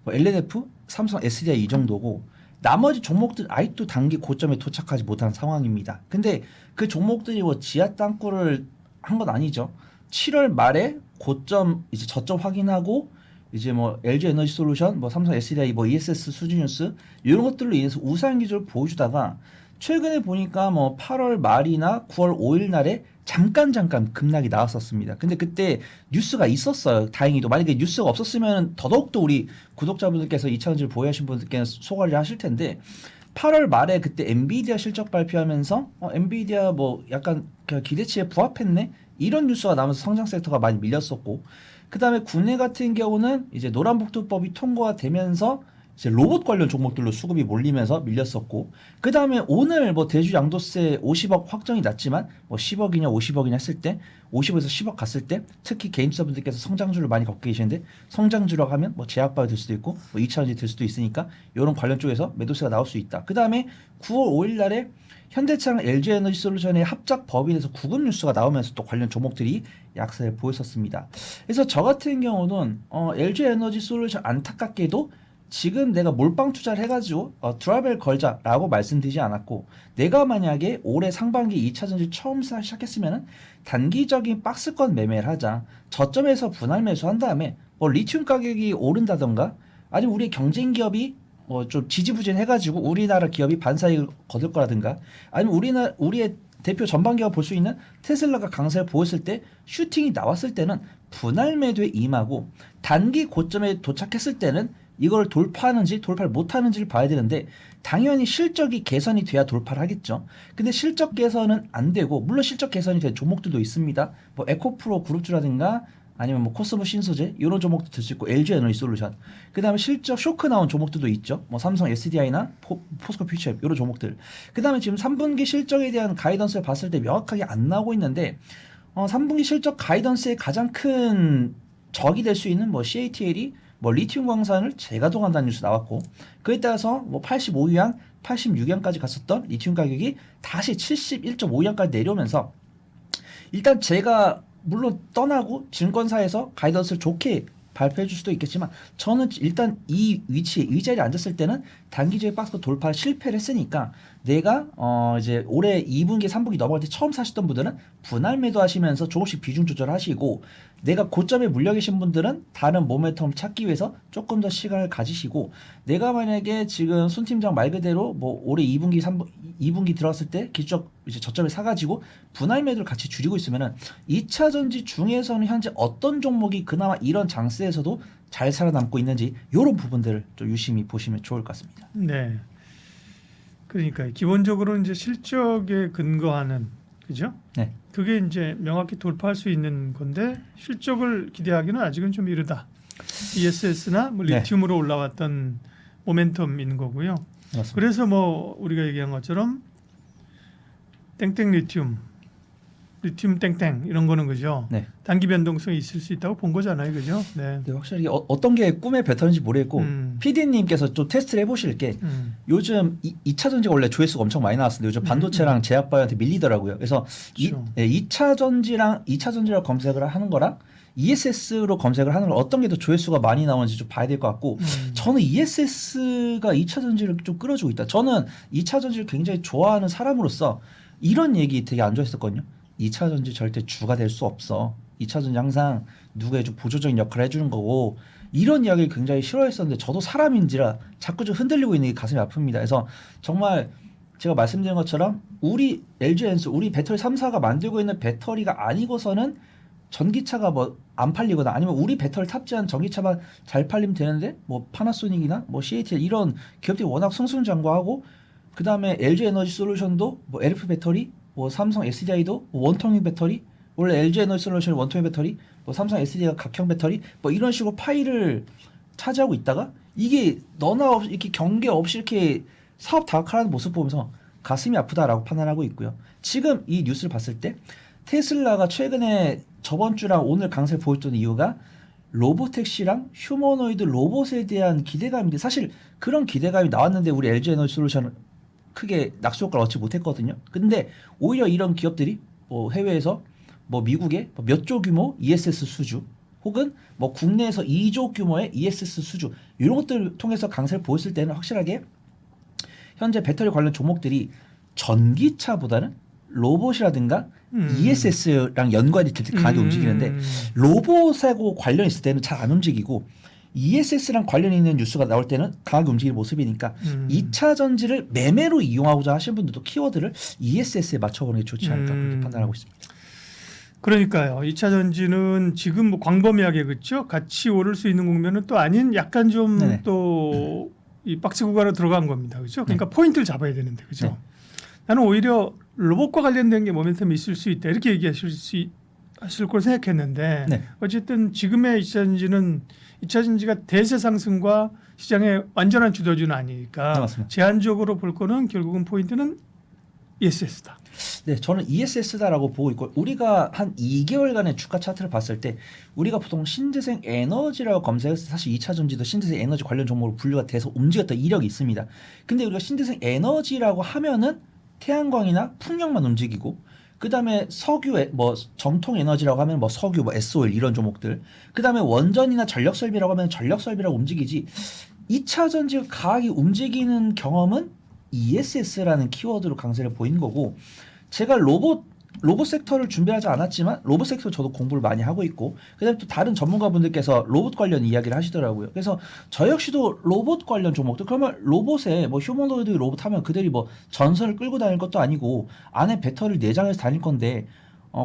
뭐 LNF, 삼성 SDI 이 정도고 나머지 종목들 아직도 단기 고점에 도착하지 못한 상황입니다. 근데 그 종목들이 뭐 지하 땅굴을 한 건 아니죠. 7월 말에 고점 이제 저점 확인하고 이제 뭐 LG 에너지 솔루션, 뭐 삼성 SDI, 뭐 ESS 수지뉴스 이런 것들로 인해서 우상 기조를 보여주다가 최근에 보니까 뭐 8월 말이나 9월 5일 날에 잠깐 급락이 나왔었습니다. 근데 그때 뉴스가 있었어요. 다행히도. 만약에 뉴스가 없었으면 더더욱더 우리 구독자분들께서 2차전지를 보유하신 분들께는 소가리를 하실 텐데 8월 말에 그때 엔비디아 실적 발표하면서 엔비디아 뭐 약간 그냥 기대치에 부합했네? 이런 뉴스가 나오면서 성장 섹터가 많이 밀렸었고 그 다음에 국내 같은 경우는 이제 노란복두법이 통과가 되면서 이제 로봇 관련 종목들로 수급이 몰리면서 밀렸었고 그 다음에 오늘 뭐 대주 양도세 50억 확정이 났지만 뭐 10억이냐 50억이냐 했을 때 50에서 10억 갔을 때 특히 개인 투자분들께서 성장주를 많이 갖고 계시는데 성장주라고 하면 뭐 제약바이오 될 수도 있고 뭐 2차전지 될 수도 있으니까 이런 관련 쪽에서 매도세가 나올 수 있다. 그 다음에 9월 5일 날에 현대차랑 LG에너지 솔루션의 합작 법인에서 구급 뉴스가 나오면서 또 관련 종목들이 약세를 보였었습니다. 그래서 저 같은 경우는 LG에너지 솔루션 안타깝게도 지금 내가 몰빵 투자를 해가지고 드라벨 걸자라고 말씀드리지 않았고 내가 만약에 올해 상반기 2차전지 처음 시작했으면 단기적인 박스권 매매를 하자. 저점에서 분할 매수한 다음에 뭐 리튬 가격이 오른다던가 아니면 우리 경쟁 기업이 뭐 좀 지지부진해가지고 우리나라 기업이 반사이익을 거둘 거라든가 아니면 우리의 대표 전방 기업 볼 수 있는 테슬라가 강세를 보였을 때 슈팅이 나왔을 때는 분할 매도에 임하고 단기 고점에 도착했을 때는 이걸 돌파하는지 돌파를 못하는지를 봐야 되는데 당연히 실적이 개선이 돼야 돌파를 하겠죠. 근데 실적 개선은 안 되고 물론 실적 개선이 된 종목들도 있습니다. 뭐 에코프로 그룹주라든가 아니면 뭐 코스모 신소재 이런 종목도 들 수 있고 LG 에너지 솔루션 그 다음에 실적 쇼크 나온 종목들도 있죠. 뭐 삼성 SDI나 포스코 퓨처앱 이런 종목들 그 다음에 지금 3분기 실적에 대한 가이던스를 봤을 때 명확하게 안 나오고 있는데 3분기 실적 가이던스의 가장 큰 적이 될 수 있는 뭐 CATL이 뭐 리튬 광산을 재가동한다는 뉴스 나왔고 그에 따라서 뭐 85위안, 86위안까지 갔었던 리튬 가격이 다시 71.5위안까지 내려오면서 일단 제가 물론 떠나고 증권사에서 가이던스를 좋게 발표해 줄 수도 있겠지만 저는 일단 이 위치에 이 자리에 앉았을 때는 단기적인 박스 돌파 실패를 했으니까 내가 이제 올해 2분기 3분기 넘어갈 때 처음 사셨던 분들은 분할 매도 하시면서 조금씩 비중 조절하시고 내가 고점에 물려 계신 분들은 다른 모멘텀 찾기 위해서 조금 더 시간을 가지시고 내가 만약에 지금 손 팀장 말 그대로 뭐 올해 2분기 2분기 들어갔을 때 기적 이제 저점에 사가지고 분할 매도를 같이 줄이고 있으면은 2차 전지 중에서는 현재 어떤 종목이 그나마 이런 장세에서도 잘 살아남고 있는지 이런 부분들을 좀 유심히 보시면 좋을 것 같습니다. 네. 그러니까 기본적으로 이제 실적에 근거하는 그죠? 네. 그게 이제 명확히 돌파할 수 있는 건데 실적을 기대하기는 아직은 좀 이르다. ESS나 뭐 네. 리튬으로 올라왔던 모멘텀인 거고요. 맞습니다. 그래서 뭐 우리가 얘기한 것처럼 땡땡 리튬 땡땡 이런 거는 그죠? 네. 단기 변동성이 있을 수 있다고 본 거잖아요, 그죠? 네. 근데 확실히 어떤 게 꿈의 패턴인지 모르겠고 PD님께서 좀 테스트를 해보실 게 요즘 2차 전지가 원래 조회수가 엄청 많이 나왔는데 요즘 반도체랑 제약바이오한테 밀리더라고요. 그래서 그렇죠. 2차 전지라고 검색을 하는 거랑 ESS로 검색을 하는 걸 어떤 게 더 조회수가 많이 나오는지 좀 봐야 될 것 같고 저는 ESS가 2차 전지를 좀 끌어주고 있다. 저는 2차 전지를 굉장히 좋아하는 사람으로서 이런 얘기 되게 안 좋아했었거든요. 2차 전지 절대 주가 될 수 없어. 2차 전지 항상 누구의 좀 보조적인 역할을 해주는 거고 이런 이야기를 굉장히 싫어했었는데 저도 사람인지라 자꾸 좀 흔들리고 있는 게 가슴이 아픕니다. 그래서 정말 제가 말씀드린 것처럼 우리 LG 엔스 우리 배터리 3사가 만들고 있는 배터리가 아니고서는 전기차가 뭐 안 팔리거나 아니면 우리 배터리 탑재한 전기차만 잘 팔리면 되는데 뭐 파나소닉이나 뭐 CATL 이런 기업들이 워낙 승승장구하고 그 다음에 LG 에너지 솔루션도 뭐 LF 배터리 뭐 삼성 SDI도 뭐 원통형 배터리 원래 LG 에너지 솔루션이 원통형 배터리 뭐 삼성 SDI가 각형 배터리 뭐 이런 식으로 파일을 차지하고 있다가 이게 너나 없이 이렇게 경계 없이 이렇게 사업 다각화하는 모습 보면서 가슴이 아프다라고 판단하고 있고요. 지금 이 뉴스를 봤을 때 테슬라가 최근에 저번 주랑 오늘 강세를 보였던 이유가 로보택시랑 휴머노이드 로봇에 대한 기대감인데 사실 그런 기대감이 나왔는데 우리 LG 에너지 솔루션은 크게 낙수 효과를 얻지 못했거든요. 근데 오히려 이런 기업들이 뭐 해외에서 뭐 미국의 몇 조 규모 ESS 수주 혹은 뭐 국내에서 2조 규모의 ESS 수주 이런 것들을 통해서 강세를 보였을 때는 확실하게 현재 배터리 관련 종목들이 전기차보다는 로봇이라든가 ESS랑 연관이 될 때 강하게 움직이는데 로봇하고 관련 있을 때는 잘 안 움직이고 ESS랑 관련 있는 뉴스가 나올 때는 강하게 움직이는 모습이니까 2차 전지를 매매로 이용하고자 하시는 분들도 키워드를 ESS에 맞춰보는 게 좋지 않을까 그렇게 판단하고 있습니다. 그러니까요. 2차 전지는 지금 뭐 광범위하게 그렇죠. 같이 오를 수 있는 국면은 또 아닌 약간 좀 네네. 또 이 박스 구간으로 들어간 겁니다. 그렇죠? 그러니까 포인트를 잡아야 되는데 그렇죠? 네. 나는 오히려 로봇과 관련된 게 모멘텀이 있을 수 있다 이렇게 얘기하실 걸 생각했는데 네. 어쨌든 지금의 2차 전지는 2차 전지가 대세 상승과 시장의 완전한 주도주는 아니니까 네, 맞습니다. 제한적으로 볼 거는 결국은 포인트는 ESS다. 네, 저는 ESS다라고 보고 있고 우리가 한 2개월간의 주가 차트를 봤을 때 우리가 보통 신재생 에너지라고 검색했을 때 사실 2차 전지도 신재생 에너지 관련 종목으로 분류가 돼서 움직였던 이력이 있습니다. 근데 우리가 신재생 에너지라고 하면은 태양광이나 풍력만 움직이고 그다음에 석유에 뭐 정통 에너지라고 하면 뭐 석유, 뭐 S-오일 이런 종목들 그다음에 원전이나 전력 설비라고 하면 전력 설비라고 움직이지 2차 전지가 강하게 움직이는 경험은 ESS라는 키워드로 강세를 보인 거고 제가 로봇 섹터를 준비하지 않았지만 로봇 섹터 저도 공부를 많이 하고 있고 그다음에 또 다른 전문가분들께서 로봇 관련 이야기를 하시더라고요. 그래서 저 역시도 로봇 관련 종목들 그러면 로봇에 뭐 휴머노이드 로봇 하면 그들이 뭐 전선을 끌고 다닐 것도 아니고 안에 배터리를 내장해서 다닐 건데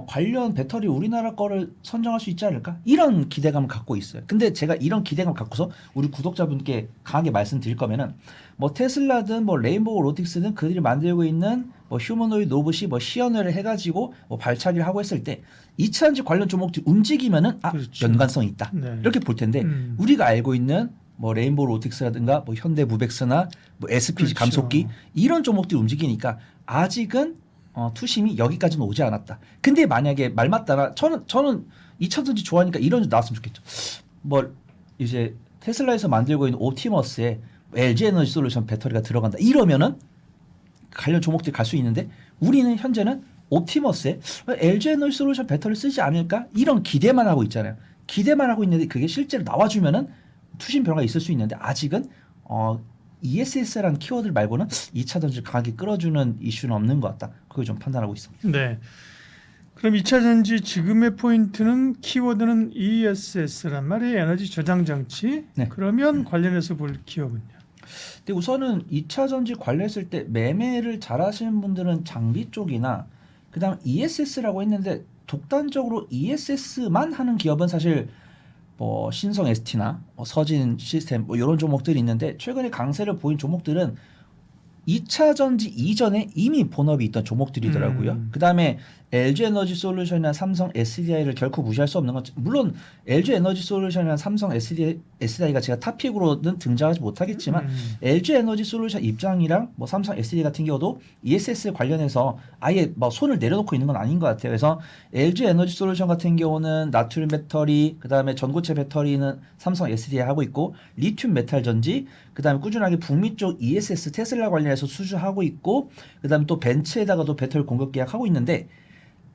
관련 배터리 우리나라 거를 선정할 수 있지 않을까? 이런 기대감을 갖고 있어요. 근데 제가 이런 기대감을 갖고서 우리 구독자분께 강하게 말씀드릴 거면은 뭐 테슬라든 뭐 레인보우 로틱스든 그들이 만들고 있는 뭐 휴머노이드 로봇이 뭐 시연을 해가지고 뭐 발차기를 하고 했을 때 2차 전지 관련 종목들이 움직이면은 그렇죠. 연관성이 있다. 네. 이렇게 볼 텐데 우리가 알고 있는 뭐 레인보우 로틱스라든가 뭐 현대 무벡스나 뭐 SPG 그렇죠. 감속기 이런 종목들이 움직이니까 아직은 투심이 여기까지는 오지 않았다. 근데 만약에 말 맞다라 저는 2차 전지 좋아하니까 이런 줄 나왔으면 좋겠죠. 뭐 이제 테슬라에서 만들고 있는 옵티머스에 LG 에너지 솔루션 배터리가 들어간다. 이러면은 관련 종목들이 갈 수 있는데 우리는 현재는 옵티머스에 LG 에너지 솔루션 배터리 쓰지 않을까? 이런 기대만 하고 있잖아요. 기대만 하고 있는데 그게 실제로 나와주면은 투심 변화가 있을 수 있는데 아직은 ESS라는 키워드 말고는 2차 전지를 강하게 끌어주는 이슈는 없는 것 같다. 그걸 좀 판단하고 있습니다. 네. 그럼 2차 전지 지금의 포인트는 키워드는 ESS란 말이에요. 에너지 저장 장치. 네. 그러면 관련해서 볼 기업은요. 근데 우선은 2차 전지 관련했을 때 매매를 잘하시는 분들은 장비 쪽이나 그다음 ESS라고 했는데 독단적으로 ESS만 하는 기업은 사실 뭐 신성 ST나 뭐 서진 시스템 뭐 이런 종목들이 있는데 최근에 강세를 보인 종목들은 2차 전지 이전에 이미 본업이 있던 종목들이더라고요. 그다음에 LG 에너지 솔루션이나 삼성 SDI를 결코 무시할 수 없는 건 물론 LG 에너지 솔루션이나 삼성 SDI가 제가 탑픽으로는 등장하지 못하겠지만 LG 에너지 솔루션 입장이랑 뭐 삼성 SDI 같은 경우도 ESS 관련해서 아예 뭐 손을 내려놓고 있는 건 아닌 것 같아요. 그래서 LG 에너지 솔루션 같은 경우는 나트륨 배터리, 그다음에 전고체 배터리는 삼성 SDI 하고 있고 리튬 메탈 전지, 그다음에 꾸준하게 북미 쪽 ESS 테슬라 관련해서 수주하고 있고 그다음에 또 벤츠에다가도 배터리 공급 계약하고 있는데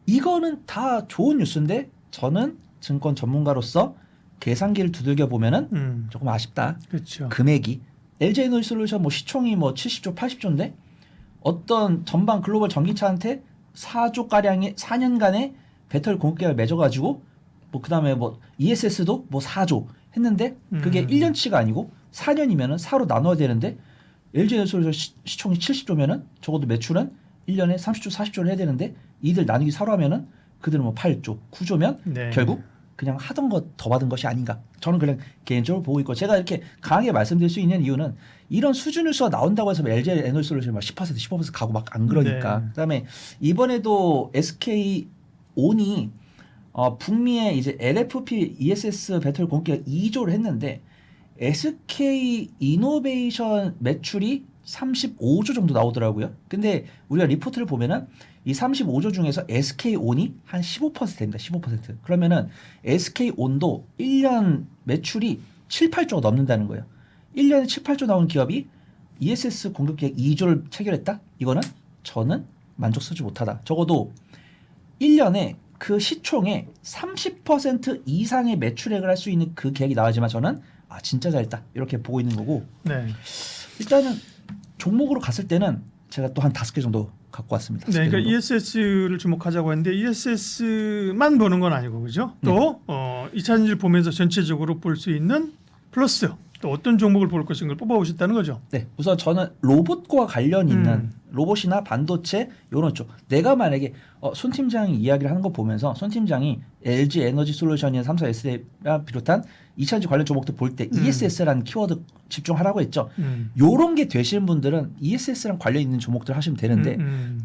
이거는 다 좋은 뉴스인데 저는 증권 전문가로서 계산기를 두들겨 보면은 조금 아쉽다. 그렇죠. 금액이 LG 에너지 솔루션 뭐 시총이 뭐 70조, 80조인데 어떤 전방 글로벌 전기차한테 4조 가량의 4년간의 배터리 공급 계약을 맺어가지고 뭐 그다음에 뭐 ESS도 뭐 4조 했는데 그게 1년치가 아니고 4년이면은 4로 나눠야 되는데 LG 에너지 솔루션 시총이 70조면은 적어도 매출은 1년에 30조, 40조를 해야 되는데 이들 나누기 4로 하면은 그들은 뭐 8조, 9조면 네. 결국 그냥 하던 것 더 받은 것이 아닌가. 저는 그냥 개인적으로 보고 있고 제가 이렇게 강하게 말씀드릴 수 있는 이유는 이런 수준 뉴스가 나온다고 해서 LG 에너지 솔루션이 막 10%, 15% 가고 막 안 그러니까. 네. 그다음에 이번에도 SK 온이 북미의 이제 LFP ESS 배터리 공급기가 2조를 했는데 SK 이노베이션 매출이 35조 정도 나오더라고요. 근데 우리가 리포트를 보면은 이 35조 중에서 SK온이 한 15% 됩니다. 15%. 그러면은 SK온도 1년 매출이 7, 8조가 넘는다는 거예요. 1년에 7, 8조 나온 기업이 ESS 공급 계약 2조를 체결했다? 이거는 저는 만족스럽지 못하다. 적어도 1년에 그 시총의 30% 이상의 매출액을 할 수 있는 그 계획이 나와야지만 저는 진짜 잘했다 이렇게 보고 있는 거고 네. 일단은 종목으로 갔을 때는 제가 또 한 5개 정도 갖고 왔습니다. 네, 그러니까 ESS를 주목하자고 했는데 ESS만 보는 건 아니고 그죠? 또 2차 전지를 보면서 전체적으로 볼 수 있는 플러스 또 어떤 종목을 볼 것인가를 뽑아오셨다는 거죠. 네, 우선 저는 로봇과 관련 있는 로봇이나 반도체 이런 쪽. 내가 만약에 손 팀장이 이야기를 하는 거 보면서 손 팀장이 LG 에너지 솔루션이나 삼성 SDI와 비롯한 2차전지 관련 종목들 볼 때 ESS라는 키워드 집중하라고 했죠. 요런 게 되시는 분들은 ESS랑 관련 있는 종목들 하시면 되는데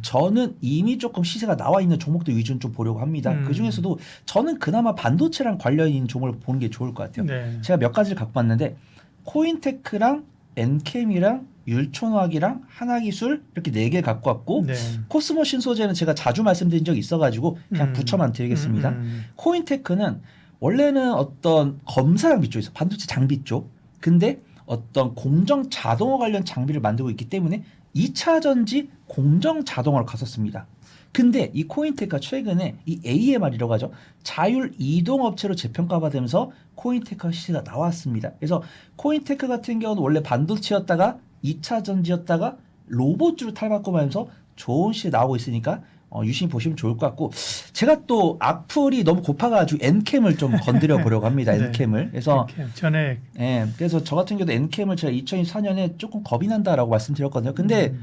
저는 이미 조금 시세가 나와 있는 종목들 위주로 좀 보려고 합니다. 그 중에서도 저는 그나마 반도체랑 관련 있는 종목을 보는 게 좋을 것 같아요. 네. 제가 몇 가지를 갖고 왔는데 코인테크랑 엔캠이랑 율촌화학이랑 하나기술 이렇게 4개 갖고 왔고 네. 코스모 신소재는 제가 자주 말씀드린 적이 있어가지고 그냥 붙여만 드리겠습니다. 코인테크는 원래는 어떤 검사 장비 쪽에서 반도체 장비 쪽 근데 어떤 공정 자동화 관련 장비를 만들고 있기 때문에 2차 전지 공정 자동화를 갔었습니다. 근데 이 코인테크가 최근에 이 AMR이라고 하죠. 자율 이동 업체로 재평가받으면서 코인테크가 시세가 나왔습니다. 그래서 코인테크 같은 경우는 원래 반도체였다가 2차 전지였다가 로봇주로 탈바꿈하면서 좋은 시세 나오고 있으니까 유심히 보시면 좋을 것 같고 제가 또 악플이 너무 고파가지고 엔캠을 좀 건드려 보려고 합니다. 네. 엔캠을. 그래서 전액. 예, 그래서 저 같은 경우도 엔캠을 제가 2024년에 조금 겁이 난다라고 말씀드렸거든요. 근데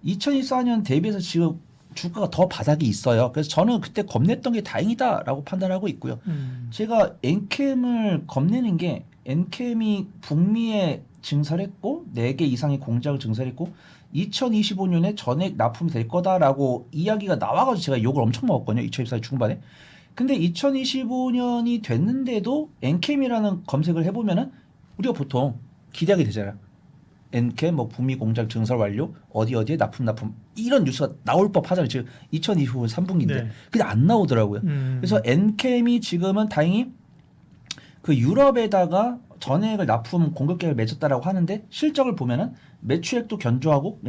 2024년 대비해서 지금 주가가 더 바닥이 있어요. 그래서 저는 그때 겁냈던 게 다행이다라고 판단하고 있고요. 제가 엔캠을 겁내는 게 엔캠이 북미에 증설했고 4개 이상의 공장을 증설했고 2025년에 전액 납품이 될 거다라고 이야기가 나와가지고 제가 욕을 엄청 먹었거든요. 2024년 중반에. 근데 2025년이 됐는데도 엔캠이라는 검색을 해보면은 우리가 보통 기대하게 되잖아요. 엔캠 뭐 북미 공장 증설 완료 어디에 납품 이런 뉴스가 나올 법하잖아요. 지금 2025년 3분기인데 네. 근데 안 나오더라고요. 그래서 엔캠이 지금은 다행히 그 유럽에다가 전액을 납품 공급 계획을 맺었다라고 하는데 실적을 보면은 매출액도 견조하고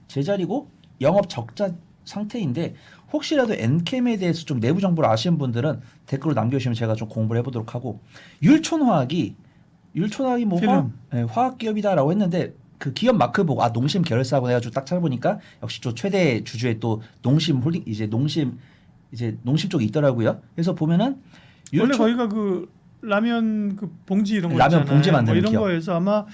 제자리고 영업 적자 상태인데 혹시라도 엔캠에 대해서 좀 내부 정보를 아시는 분들은 댓글로 남겨주시면 제가 좀 공부를 해보도록 하고 율촌화학이 뭐 화학 기업이다라고 했는데 그 기업 마크 보고 농심 계열사라고 해가지고 딱 찾아보니까 역시 또 최대 주주의 또 농심 홀딩 농심 쪽이 있더라고요. 그래서 보면은 원래 거기가 그 라면 그 봉지 이런 거 라면 있잖아요. 봉지 만드는 이런 기업. 거에서 아마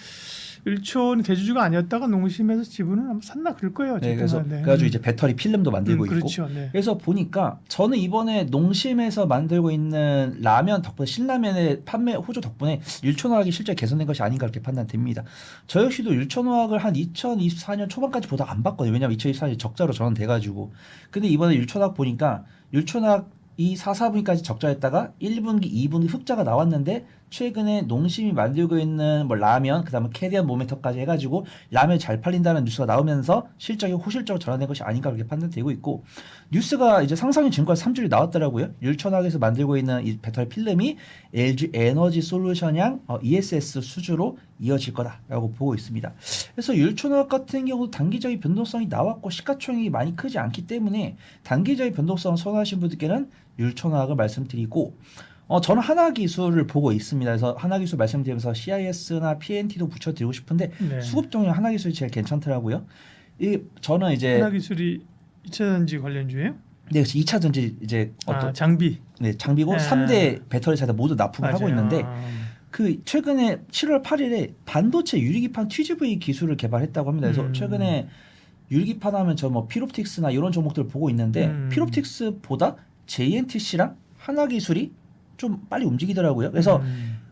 율촌 대주주가 아니었다가 농심에서 지분을 아마 샀나 그럴 거예요. 네, 어쨌든. 그래가지고 이제 배터리 필름도 만들고 있고. 그렇죠. 네. 그래서 보니까 저는 이번에 농심에서 만들고 있는 라면 덕분에 신라면의 판매 호조 덕분에 율촌화학이 실제 개선된 것이 아닌가 그렇게 판단됩니다. 저 역시도 율촌화학을 한 2024년 초반까지 보다가 안 봤거든요. 왜냐면 2024년 적자로 전환돼가지고. 근데 이번에 율촌화학 보니까 율촌화학 이 4, 4분기까지 적자였다가 1분기, 2분기 흑자가 나왔는데 최근에 농심이 만들고 있는 뭐 라면, 그다음에 캐리어 모멘터까지 해가지고 라면이 잘 팔린다는 뉴스가 나오면서 실적이 호실적으로 전환된 것이 아닌가 그렇게 판단되고 있고 뉴스가 이제 상상인 증권에서 3줄이 나왔더라고요. 율촌학에서 만들고 있는 이 배터리 필름이 LG 에너지 솔루션양 ESS 수주로 이어질 거다라고 보고 있습니다. 그래서 율촌학 같은 경우도 단기적인 변동성이 나왔고 시가총액이 많이 크지 않기 때문에 단기적인 변동성을 선호하시는 분들께는 율촌학을 말씀드리고 저는 하나기술을 보고 있습니다. 그래서 하나기술 말씀드리면서 CIS나 PNT도 붙여드리고 싶은데 네. 수급종이 하나기술이 제일 괜찮더라고요. 저는 이제 하나기술이 2차 전지 관련주예요? 네, 2차 전지 이제 장비. 네, 장비고 3대 배터리 차들 모두 납품을 하고 있는데 그 최근에 7월 8일에 반도체 유리기판 TGV 기술을 개발했다고 합니다. 그래서 최근에 유리기판 하면 저 뭐 피롭틱스나 이런 종목들을 보고 있는데 피롭틱스보다 JNTC랑 하나기술이 좀 빨리 움직이더라고요. 그래서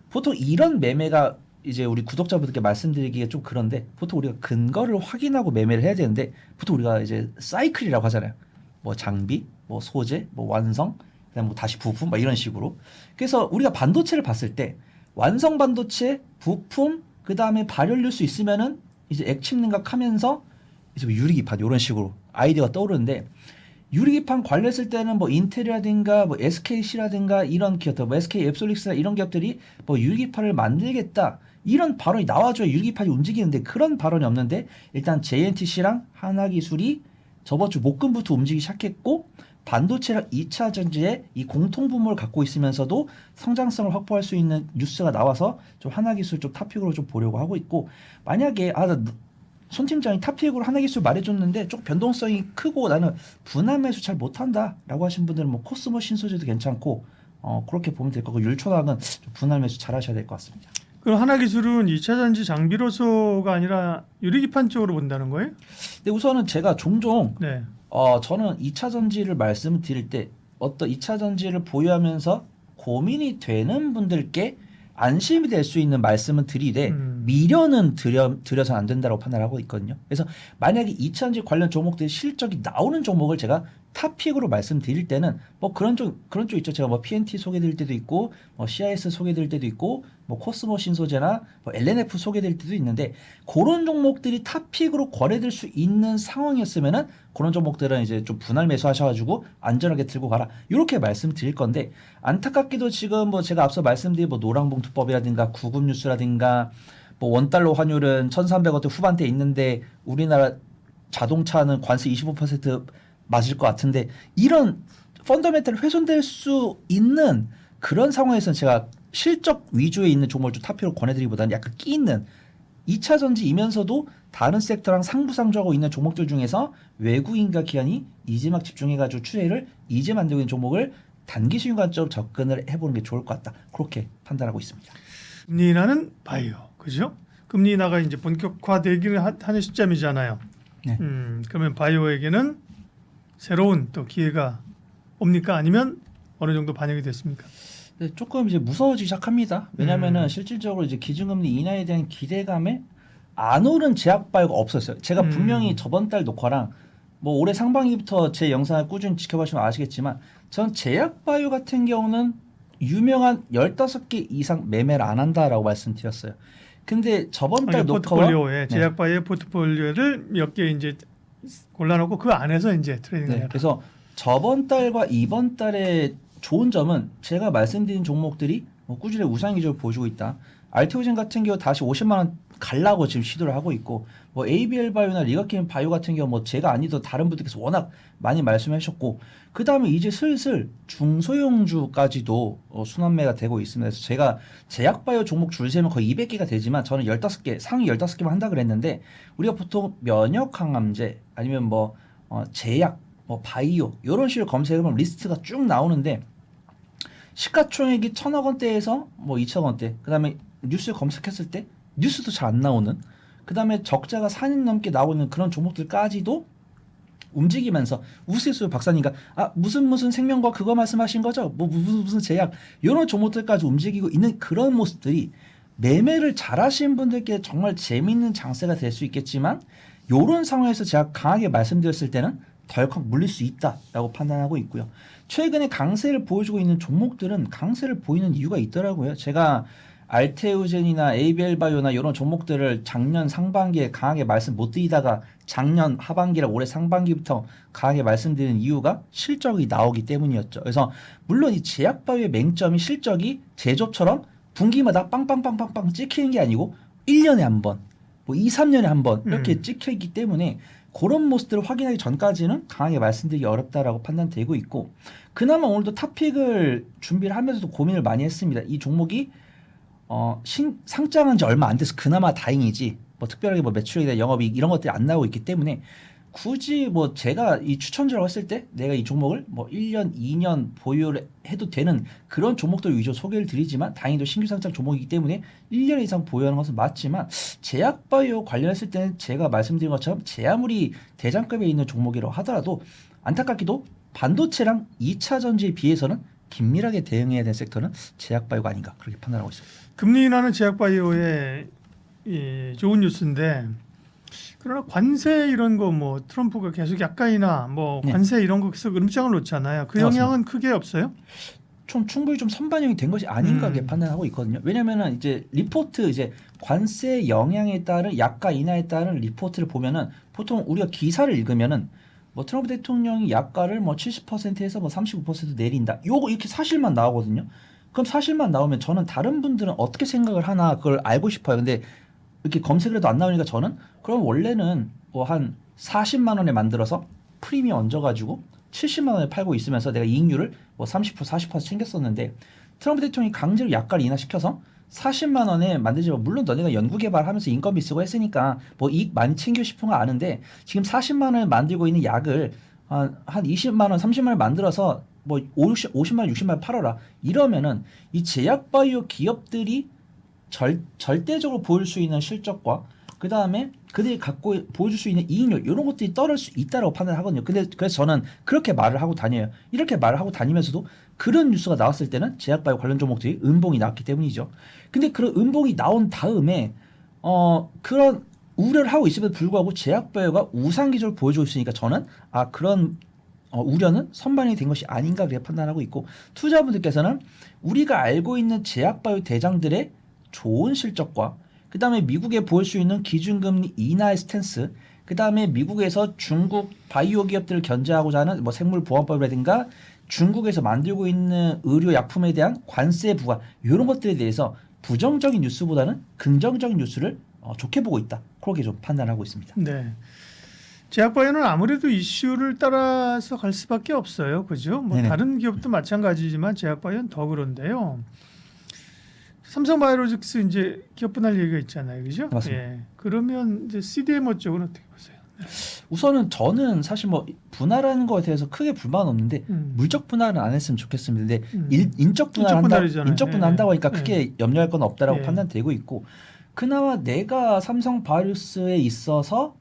보통 이런 매매가 이제 우리 구독자분들께 말씀드리기가 좀 그런데 보통 우리가 근거를 확인하고 매매를 해야 되는데 보통 우리가 이제 사이클이라고 하잖아요. 뭐 장비, 뭐 소재, 뭐 완성, 그다음 뭐 다시 부품, 막 이런 식으로. 그래서 우리가 반도체를 봤을 때 완성 반도체, 부품, 그다음에 발열릴 수 있으면은 이제 액침 능각하면서 이제 뭐 유리기판 이런 식으로 아이디어가 떠오르는데 유리기판 관련했을 때는 뭐 인텔이라든가 뭐 SKC라든가 이런 기업들, 뭐 SK 앱솔릭스나 이런 기업들이 뭐 유리기판을 만들겠다 이런 발언이 나와줘야 유리기판이 움직이는데 그런 발언이 없는데 일단 JNTC랑 하나기술이 저번 주 목금부터 움직이기 시작했고 반도체랑 2차 전지의 이 공통 분모를 갖고 있으면서도 성장성을 확보할 수 있는 뉴스가 나와서 좀 하나기술 좀 탑픽으로 좀 보려고 하고 있고 만약에 손 팀장이 탑픽으로 하나기술 말해줬는데 좀 변동성이 크고 나는 분할 매수 잘 못한다라고 하신 분들은 뭐 코스모 신소재도 괜찮고 그렇게 보면 될 거고 율초당은 좀 분할 매수 잘 하셔야 될 것 같습니다. 그럼 하나기술은 2차 전지 장비로서가 아니라 유리기판 쪽으로 본다는 거예요? 근데 우선은 제가 종종 네. 저는 2차 전지를 말씀드릴 때 어떤 2차 전지를 보유하면서 고민이 되는 분들께 안심이 될 수 있는 말씀은 드리되 미련은 드려서는 안 된다고 판단하고 있거든요. 그래서 만약에 2차 전지 관련 종목들이 실적이 나오는 종목을 제가 탑픽으로 말씀드릴 때는 뭐 그런 쪽 있죠. 제가 뭐 PNT 소개드릴 때도 있고 뭐 CIS 소개드릴 때도 있고 뭐 코스모 신소재나 뭐 LNF 소개드릴 때도 있는데 그런 종목들이 탑픽으로 거래될 수 있는 상황이었으면은 그런 종목들은 이제 좀 분할 매수하셔가지고 안전하게 들고 가라 이렇게 말씀드릴 건데 안타깝게도 지금 뭐 제가 앞서 말씀드린 뭐 노랑봉투법이라든가 구급뉴스라든가 뭐 원달러 환율은 1,300원대 후반대에 있는데 우리나라 자동차는 관세 25% 맞을 것 같은데 이런 펀더멘탈이 훼손될 수 있는 그런 상황에서는 제가 실적 위주에 있는 종목을 좀 탑픽으로 권해드리기보다는 약간 끼 있는 2차 전지이면서도 다른 섹터랑 상부상조하고 있는 종목들 중에서 외국인과 기관이 이제 막 집중해가지고 추세를 이제 만들고 있는 종목을 단기 수익 관점으로 접근을 해보는 게 좋을 것 같다. 그렇게 판단하고 있습니다. 금리 인하는 바이오, 그죠? 금리 인하가 이제 본격화되기는 하는 시점이잖아요. 네. 그러면 바이오에게는 새로운 또 기회가 옵니까? 아니면 어느 정도 반영이 됐습니까? 네, 조금 이제 무서워지기 시작합니다. 왜냐하면은 실질적으로 이제 기준금리 인하에 대한 기대감에 안 오른 제약바이오가 없었어요. 제가 분명히 저번 달 녹화랑 뭐 올해 상반기부터 제 영상을 꾸준히 지켜보시면 아시겠지만 전 제약바이오 같은 경우는 유명한 15개 이상 매매를 안 한다라고 말씀드렸어요. 근데 저번 달 녹화와 포트폴리오에 제약바이오 포트폴리오를 몇 개 이제 골라놓고 그 안에서 이제 트레이딩을 해라. 그래서 저번 달과 이번 달의 좋은 점은 제가 말씀드린 종목들이 뭐 꾸준히 우상 기조를 보여주고 있다. 알테오젠 같은 경우 다시 50만 원 갈라고 지금 시도를 하고 있고 뭐 ABL 바이오나 리가케인 바이오 같은 경우 뭐 제가 아니던 다른 분들께서 워낙 많이 말씀하셨고 그 다음에 이제 슬슬 중소형주까지도 순환매가 되고 있습니다. 그래서 제가 제약바이오 종목 줄 세면 거의 200개가 되지만 저는 15개 상위 15개만 한다 그랬는데 우리가 보통 면역항암제 아니면 뭐 제약 뭐 바이오 이런 식으로 검색하면 리스트가 쭉 나오는데 시가총액이 1,000억 원대에서 뭐 2,000억 원대 그다음에 뉴스 검색했을 때 뉴스도 잘 안 나오는 그다음에 적자가 4년 넘게 나오는 그런 종목들까지도 움직이면서 우스갯소리 박사님과 무슨 생명과 그거 말씀하신 거죠? 뭐 무슨 제약 이런 종목들까지 움직이고 있는 그런 모습들이 매매를 잘하신 분들께 정말 재미있는 장세가 될 수 있겠지만 이런 상황에서 제가 강하게 말씀드렸을 때는 덜컥 물릴 수 있다라고 판단하고 있고요. 최근에 강세를 보여주고 있는 종목들은 강세를 보이는 이유가 있더라고요. 제가 알테오젠이나 ABL 바이오나 이런 종목들을 작년 상반기에 강하게 말씀 못 드리다가 작년 하반기랑 올해 상반기부터 강하게 말씀드리는 이유가 실적이 나오기 때문이었죠. 그래서 물론 이 제약바이오의 맹점이 실적이 제조업처럼 분기마다 빵빵빵빵빵 찍히는 게 아니고 1년에 한 번, 뭐 2, 3년에 한 번 이렇게 찍히기 때문에 그런 모습들을 확인하기 전까지는 강하게 말씀드리기 어렵다라고 판단되고 있고 그나마 오늘도 탑픽을 준비를 하면서도 고민을 많이 했습니다. 이 종목이 상장한 지 얼마 안 돼서 그나마 다행이지 뭐 특별하게 뭐 매출액이나 영업이익 이런 것들이 안 나오고 있기 때문에 굳이 뭐 제가 이 추천주라고 했을 때 내가 이 종목을 뭐 1년, 2년 보유를 해도 되는 그런 종목들 위주로 소개를 드리지만 다행히도 신규 상장 종목이기 때문에 1년 이상 보유하는 것은 맞지만 제약바이오 관련했을 때는 제가 말씀드린 것처럼 제 아무리 대장급에 있는 종목이라고 하더라도 안타깝게도 반도체랑 2차 전지에 비해서는 긴밀하게 대응해야 될 섹터는 제약바이오가 아닌가 그렇게 판단하고 있습니다. 금리 인하는 제약바이오의 좋은 뉴스인데 그러나 관세 이런 거 뭐 트럼프가 계속 약간이나 뭐 관세 이런 거 계속 음장을 놓잖아요. 그 영향은 크게 없어요? 좀 충분히 좀 선반영이 된 것이 아닌가 이렇게 판단하고 있거든요. 왜냐면은 이제 리포트 이제 관세 영향에 따른 약가 인하에 따른 리포트를 보면은 보통 우리가 기사를 읽으면은 뭐 트럼프 대통령이 약가를 뭐 70%에서 뭐 35% 내린다. 요거 이렇게 사실만 나오거든요. 그럼 사실만 나오면 저는 다른 분들은 어떻게 생각을 하나 그걸 알고 싶어요. 근데 이렇게 검색을 해도 안 나오니까 저는 그럼 원래는 뭐 한 40만 원에 만들어서 프리미엄 얹어가지고 70만 원에 팔고 있으면서 내가 이익률을 뭐 30% 40% 챙겼었는데 트럼프 대통령이 강제로 약가를 인하시켜서 40만 원에 만들지만 물론 너네가 연구 개발하면서 인건비 쓰고 했으니까 뭐 이익 많이 챙기고 싶은 거 아는데 지금 40만 원에 만들고 있는 약을 한 20만 원, 30만 원 만들어서 뭐 50만 원, 60만 원 팔아라. 이러면은 이 제약 바이오 기업들이 절대적으로 보일 수 있는 실적과 그 다음에 그들이 갖고 보여줄 수 있는 이익률 이런 것들이 떨어질 수 있다라고 판단하거든요. 근데 그래서 저는 그렇게 말을 하고 다녀요. 이렇게 말을 하고 다니면서도 그런 뉴스가 나왔을 때는 제약바이오 관련 종목들이 음봉이 나왔기 때문이죠. 근데 그런 음봉이 나온 다음에 그런 우려를 하고 있음에도 불구하고 제약바이오가 우상 기조를 보여주고 있으니까 저는 그런 우려는 선반영이 된 것이 아닌가 그렇게 판단하고 있고 투자분들께서는 우리가 알고 있는 제약바이오 대장들의 좋은 실적과 그 다음에 미국에 보일 수 있는 기준금리 인하의 스탠스 그 다음에 미국에서 중국 바이오 기업들을 견제하고자 하는 뭐 생물보안법이라든가 중국에서 만들고 있는 의료약품에 대한 관세 부과 이런 것들에 대해서 부정적인 뉴스보다는 긍정적인 뉴스를 좋게 보고 있다. 그렇게 좀 판단하고 있습니다. 네. 제약바이오는 아무래도 이슈를 따라서 갈 수밖에 없어요. 그죠? 뭐 네네. 다른 기업도 마찬가지지만 제약바이오는 더 그런데요. 삼성바이오로직스 이제 기업 분할 얘기가 있잖아요. 그죠? 맞습니다. 예. 그러면 이제 CDMO 쪽은 어떻게 보세요? 우선은 저는 사실 뭐 분할하는 거에 대해서 크게 불만은 없는데 물적 분할은 안 했으면 좋겠습니다. 근데 인적 분할이잖아요. 인적 분할 한다고 하니까 예. 크게 염려할 건 없다라고 예. 판단되고 있고 그나마 내가 삼성바이오스에 있어서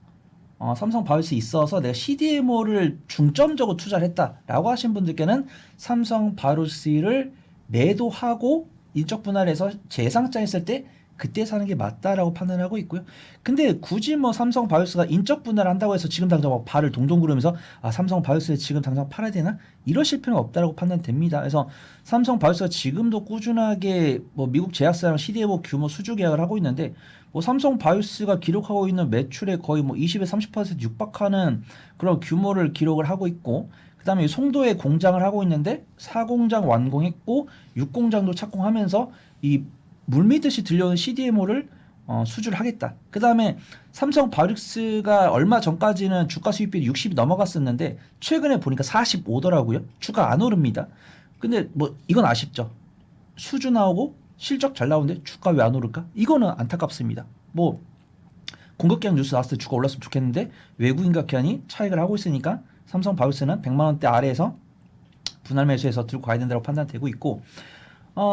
내가 CDMO를 중점적으로 투자를 했다라고 하신 분들께는 삼성바이오스를 매도하고 인적 분할해서 재상장했을 때 그때 사는 게 맞다라고 판단하고 있고요. 근데 굳이 뭐 삼성바이오스가 인적 분할을 한다고 해서 지금 당장 막 발을 동동 구르면서 삼성바이오스에 지금 당장 팔아야 되나? 이러실 필요는 없다라고 판단됩니다. 그래서 삼성바이오스가 지금도 꾸준하게 뭐 미국 제약사랑 CDMO 규모 수주 계약을 하고 있는데 뭐 삼성바이오스가 기록하고 있는 매출에 거의 뭐 20에서 30% 육박하는 그런 규모를 기록을 하고 있고 그다음에 송도에 공장을 하고 있는데 4공장 완공했고 6공장도 착공하면서 이 물밀듯이 들려오는 CDMO를 수주를 하겠다. 그다음에 삼성바이오틱스가 얼마 전까지는 주가 수익비율이 60이 넘어갔었는데 최근에 보니까 45더라고요. 주가 안 오릅니다. 근데 뭐 이건 아쉽죠. 수주 나오고 실적 잘 나오는데 주가 왜 안 오를까? 이거는 안타깝습니다. 뭐 공급기한 뉴스 나왔을 때 주가 올랐으면 좋겠는데 외국인과 기관이 차익을 하고 있으니까 삼성바이오틱스는 100만 원대 아래에서 분할 매수해서 들고 가야 된다고 판단되고 있고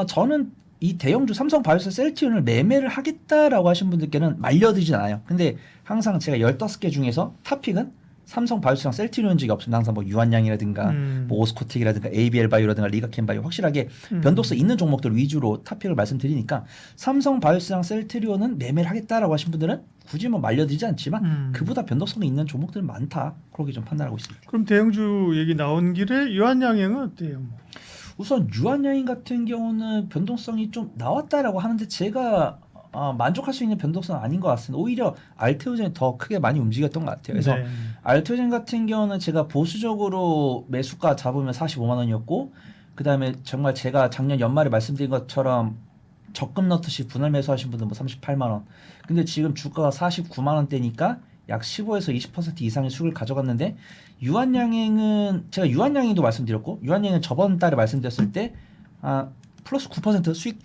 저는 이 대형주 삼성바이오틱스 셀트리온을 매매를 하겠다라고 하신 분들께는 말려들진 않아요. 근데 항상 제가 15개 중에서 탑픽은 삼성바이오틱스랑 셀트리온 적이 없습니다. 항상 뭐 유한양이라든가 뭐 오스코텍이라든가 ABL바이오라든가 리가켄바이오 확실하게 변동성 있는 종목들 위주로 탑픽을 말씀드리니까 삼성바이오틱스랑 셀트리온은 매매를 하겠다라고 하신 분들은 굳이 뭐 말려들지 않지만 그보다 변동성이 있는 종목들은 많다. 그렇게 좀 판단하고 있습니다. 그럼 대형주 얘기 나온 길에 유한양행은 어때요? 뭐? 우선 유한양인 같은 경우는 변동성이 좀 나왔다라고 하는데 제가 만족할 수 있는 변동성은 아닌 것 같습니다. 오히려 알테오젠이 더 크게 많이 움직였던 것 같아요. 그래서 네. 알테오젠 같은 경우는 제가 보수적으로 매수가 잡으면 45만 원이었고 그 다음에 정말 제가 작년 연말에 말씀드린 것처럼 적금 넣듯이 분할 매수하신 분들 뭐 38만 원. 근데 지금 주가가 49만 원대니까 약 15에서 20% 이상의 수익을 가져갔는데 유한양행은 제가 유한양행도 말씀드렸고 유한양행은 저번 달에 말씀드렸을 때 플러스 9% 수익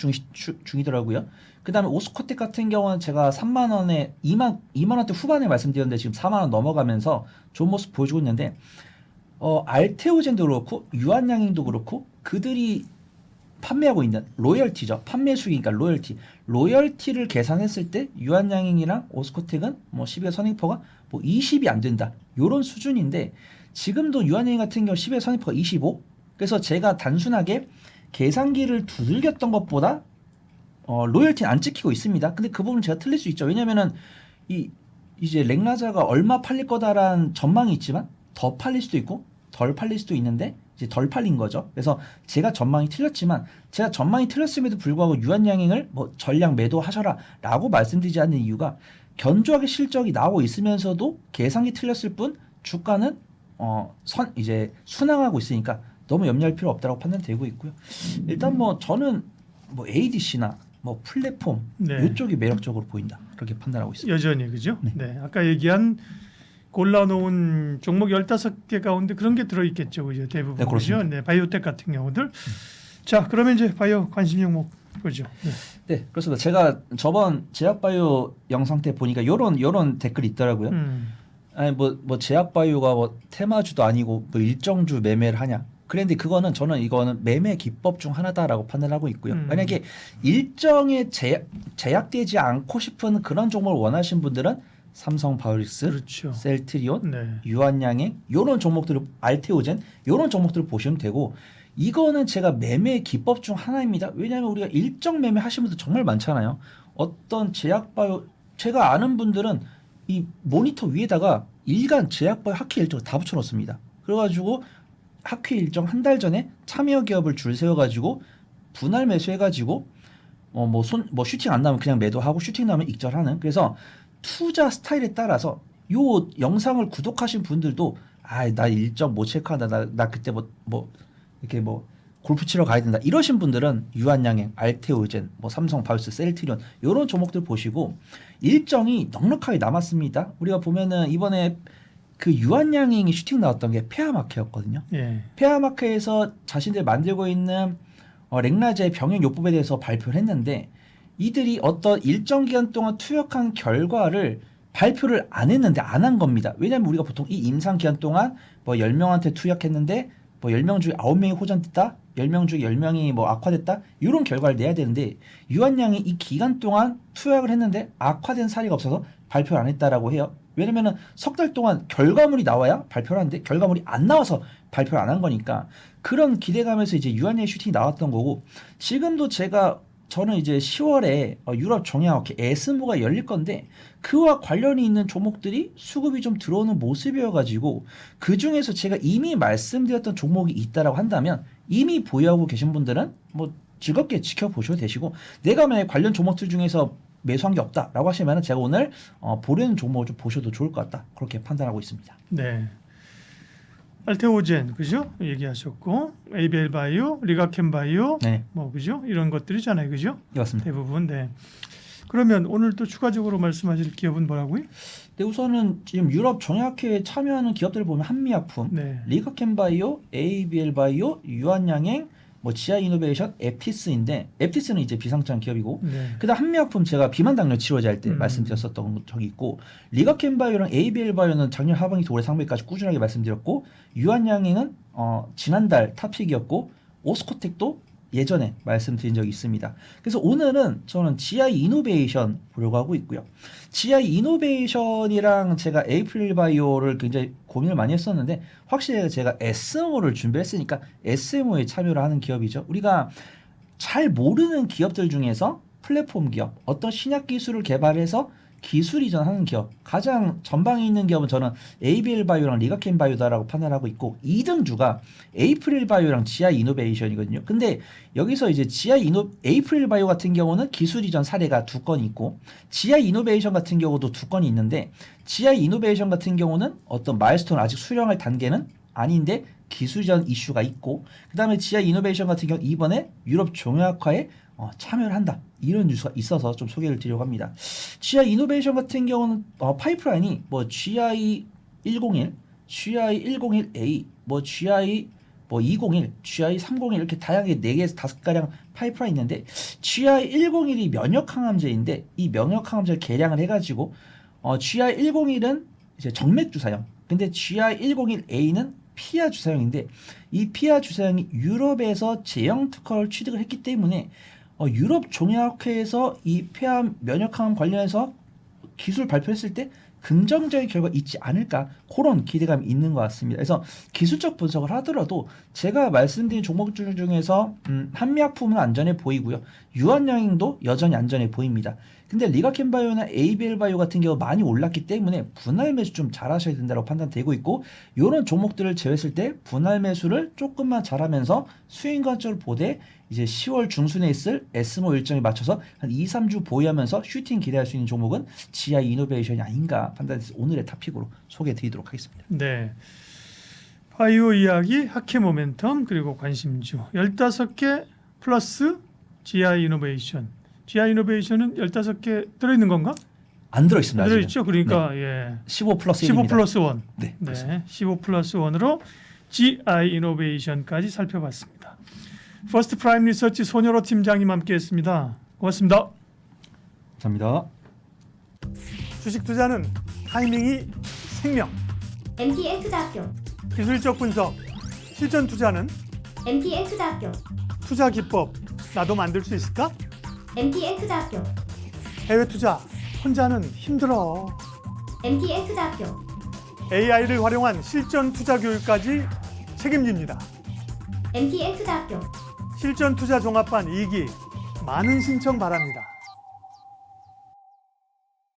중이더라고요. 그 다음에 오스코텍 같은 경우는 제가 3만 원에 2만 원대 후반에 말씀드렸는데 지금 4만 원 넘어가면서 좋은 모습 보여주고 있는데 알테오젠도 그렇고 유한양행도 그렇고 그들이 판매하고 있는 로열티죠. 판매 수익이니까 로열티를 계산했을 때 유한양행이랑 오스코텍은 뭐 10의 선익퍼가 뭐 20이 안 된다. 요런 수준인데 지금도 유한양행 같은 경우 10의 선익퍼가 25. 그래서 제가 단순하게 계산기를 두들겼던 것보다 로열티는 안 찍히고 있습니다. 근데 그 부분 제가 틀릴 수 있죠. 왜냐면은 이제 렉라자가 얼마 팔릴 거다라는 전망이 있지만 더 팔릴 수도 있고 덜 팔릴 수도 있는데 이제 덜 팔린 거죠. 그래서 제가 전망이 틀렸지만 제가 전망이 틀렸음에도 불구하고 유한양행을 뭐 전량 매도하셔라라고 말씀드리지 않는 이유가 견조하게 실적이 나오고 있으면서도 계산기 틀렸을 뿐 주가는 이제 순항하고 있으니까 너무 염려할 필요 없다고 판단되고 있고요. 일단 뭐 저는 뭐 ADC나 뭐 플랫폼 네. 이쪽이 매력적으로 보인다 그렇게 판단하고 있습니다. 여전히 그죠? 네. 네. 아까 얘기한 골라놓은 종목 15개 가운데 그런 게 들어있겠죠. 그죠? 대부분. 네, 그렇습니다. 그죠? 네, 바이오텍 같은 경우들. 자, 그러면 이제 바이오 관심 종목 보죠. 네. 네, 그렇습니다. 제가 저번 제약바이오 영상 때 보니까 요런 댓글이 있더라고요. 아니 뭐 제약바이오가 뭐 테마주도 아니고 뭐 일정주 매매를 하냐. 그런데 그거는 저는 이거는 매매 기법 중 하나다라고 판단하고 있고요. 만약에 일정에 제약되지 않고 싶은 그런 종목을 원하시는 분들은 삼성바이오릭스, 그렇죠. 셀트리온, 네. 유한양행 요런 종목들을 알테오젠 요런 종목들을 보시면 되고 이거는 제가 매매 기법 중 하나입니다. 왜냐하면 우리가 일정 매매 하시는 분들 정말 많잖아요. 어떤 제약바이오 제가 아는 분들은 이 모니터 위에다가 일간 제약바이오 학회 일정을 다 붙여놓습니다. 그래가지고 학회 일정 한 달 전에 참여 기업을 줄 세워가지고 분할 매수해가지고 뭐 슈팅 안 나면 그냥 매도하고 슈팅 나면 익절하는 그래서 투자 스타일에 따라서 요 영상을 구독하신 분들도 나 일정 못 체크한다 나 그때 뭐 이렇게 뭐 골프 치러 가야 된다 이러신 분들은 유한양행, 알테오젠, 뭐 삼성바이오스, 셀트리온 이런 종목들 보시고 일정이 넉넉하게 남았습니다. 우리가 보면은 이번에 그 유한양행이 슈팅 나왔던 게 페아마케였거든요. 예. 페아마케에서 자신들 만들고 있는 렉라제의 병행 요법에 대해서 발표를 했는데 이들이 어떤 일정 기간 동안 투약한 결과를 발표를 안 했는데 안 한 겁니다. 왜냐하면 우리가 보통 이 임상 기간 동안 뭐 10명한테 투약했는데 뭐 10명 중에 9명이 호전됐다. 10명 중에 10명이 뭐 악화됐다. 이런 결과를 내야 되는데 유한양이 이 기간 동안 투약을 했는데 악화된 사례가 없어서 발표를 안 했다라고 해요. 왜냐면은 석 달 동안 결과물이 나와야 발표를 하는데 결과물이 안 나와서 발표를 안 한 거니까 그런 기대감에서 이제 유한양의 슈팅이 나왔던 거고 지금도 저는 이제 10월에 유럽 종양학회 에스모가 열릴 건데 그와 관련이 있는 종목들이 수급이 좀 들어오는 모습이어가지고 그 중에서 제가 이미 말씀드렸던 종목이 있다라고 한다면 이미 보유하고 계신 분들은 뭐 즐겁게 지켜보셔도 되시고 내가 만약 관련 종목들 중에서 매수한 게 없다라고 하시면 제가 오늘 보려는 종목을 좀 보셔도 좋을 것 같다 그렇게 판단하고 있습니다. 네. 알테오젠 그죠? 얘기하셨고 ABL 바이오, 리가켄 바이오 네, 뭐 그죠? 이런 것들이잖아요. 그죠? 네 맞습니다. 대부분. 네. 그러면 오늘 또 추가적으로 말씀하실 기업은 뭐라고요? 네, 우선은 지금 유럽 종약회에 참여하는 기업들을 보면 한미약품, 네. 리가켄바이오, ABL 바이오, 유한양행, 뭐 지아이노베이션, 앱티스인데 앱티스는 이제 비상장 기업이고 네. 그다음 한미약품 제가 비만당뇨 치료제 할 때 말씀드렸었던 적이 있고 리가켄바이오랑 ABL 바이오는 작년 하반기부터 올해 상반기까지 꾸준하게 말씀드렸고 유한양행은 지난달 탑픽이었고 오스코텍도 예전에 말씀드린 적이 있습니다. 그래서 오늘은 저는 GI 이노베이션 보려고 하고 있고요. GI 이노베이션이랑 제가 에이프릴 바이오를 굉장히 고민을 많이 했었는데 확실히 제가 SMO를 준비했으니까 SMO에 참여를 하는 기업이죠. 우리가 잘 모르는 기업들 중에서 플랫폼 기업, 어떤 신약 기술을 개발해서 기술 이전하는 기업, 가장 전방에 있는 기업은 저는 ABL 바이오랑 리가켄 바이오다라고 판단하고 있고 2등주가 에이프릴 바이오랑 GI 이노베이션이거든요. 근데 여기서 이제 에이프릴 바이오 같은 경우는 기술 이전 사례가 2건 있고 GI 이노베이션 같은 경우도 2건이 있는데 GI 이노베이션 같은 경우는 어떤 마일스톤을 아직 수령할 단계는 아닌데 기술 이전 이슈가 있고 그다음에 GI 이노베이션 같은 경우 이번에 유럽 종약화에 참여를 한다. 이런 뉴스가 있어서 좀 소개를 드리려고 합니다. GI 이노베이션 같은 경우는 파이프라인이 뭐 GI 101, GI 101A, 뭐 GI 201, GI 301 이렇게 다양하게 4개에서 5가량 파이프라인 있는데 GI 101이 면역 항암제인데 이 면역 항암제를 개량을 해가지고 GI 101은 이제 정맥 주사형, 근데 GI 101A는 피하 주사형인데 이 피하 주사형이 유럽에서 제형 특허를 취득을 했기 때문에 유럽 종약회에서 이 폐암 면역항암 관련해서 기술 발표했을 때 긍정적인 결과 있지 않을까 그런 기대감이 있는 것 같습니다. 그래서 기술적 분석을 하더라도 제가 말씀드린 종목들 중에서 한미약품은 안전해 보이고요. 유한양행도 여전히 안전해 보입니다. 근데 리가켄바이오나 ABL 바이오 같은 경우 많이 올랐기 때문에 분할 매수 좀 잘하셔야 된다고 판단되고 있고 이런 종목들을 제외했을 때 분할 매수를 조금만 잘하면서 수익 관점을 보되 이제 10월 중순에 있을 SMO 일정에 맞춰서 한 2, 3주 보유하면서 슈팅 기대할 수 있는 종목은 GI 이노베이션이 아닌가 판단해서 오늘의 탑픽으로 소개해드리도록 하겠습니다. 네. 바이오 이야기, 학회 모멘텀 그리고 관심주 15개 플러스 GI 이노베이션. GI 이노베이션은 15개 들어있는 건가? 안 들어 있습니다. 들어 아직은. 있죠. 그러니까 예. 15 플러스 15 1입니다. 플러스 1. 네, 네. 15 플러스 1으로 GI 이노베이션까지 살펴봤습니다. 퍼스트 프라임 리서치 손여로 팀장님 함께했습니다. 고맙습니다. 감사합니다. 주식 투자는 타이밍이 생명. MTN 투자학교, 기술적 분석, 실전 투자는 MTN 투자학교, 투자 기법 나도 만들 수 있을까? MTN 투자학교, 해외 투자 혼자는 힘들어. MTN 투자학교. AI를 활용한 실전 투자 교육까지 책임집니다. MTN 투자학교. 실전 투자 종합반 2기 많은 신청 바랍니다.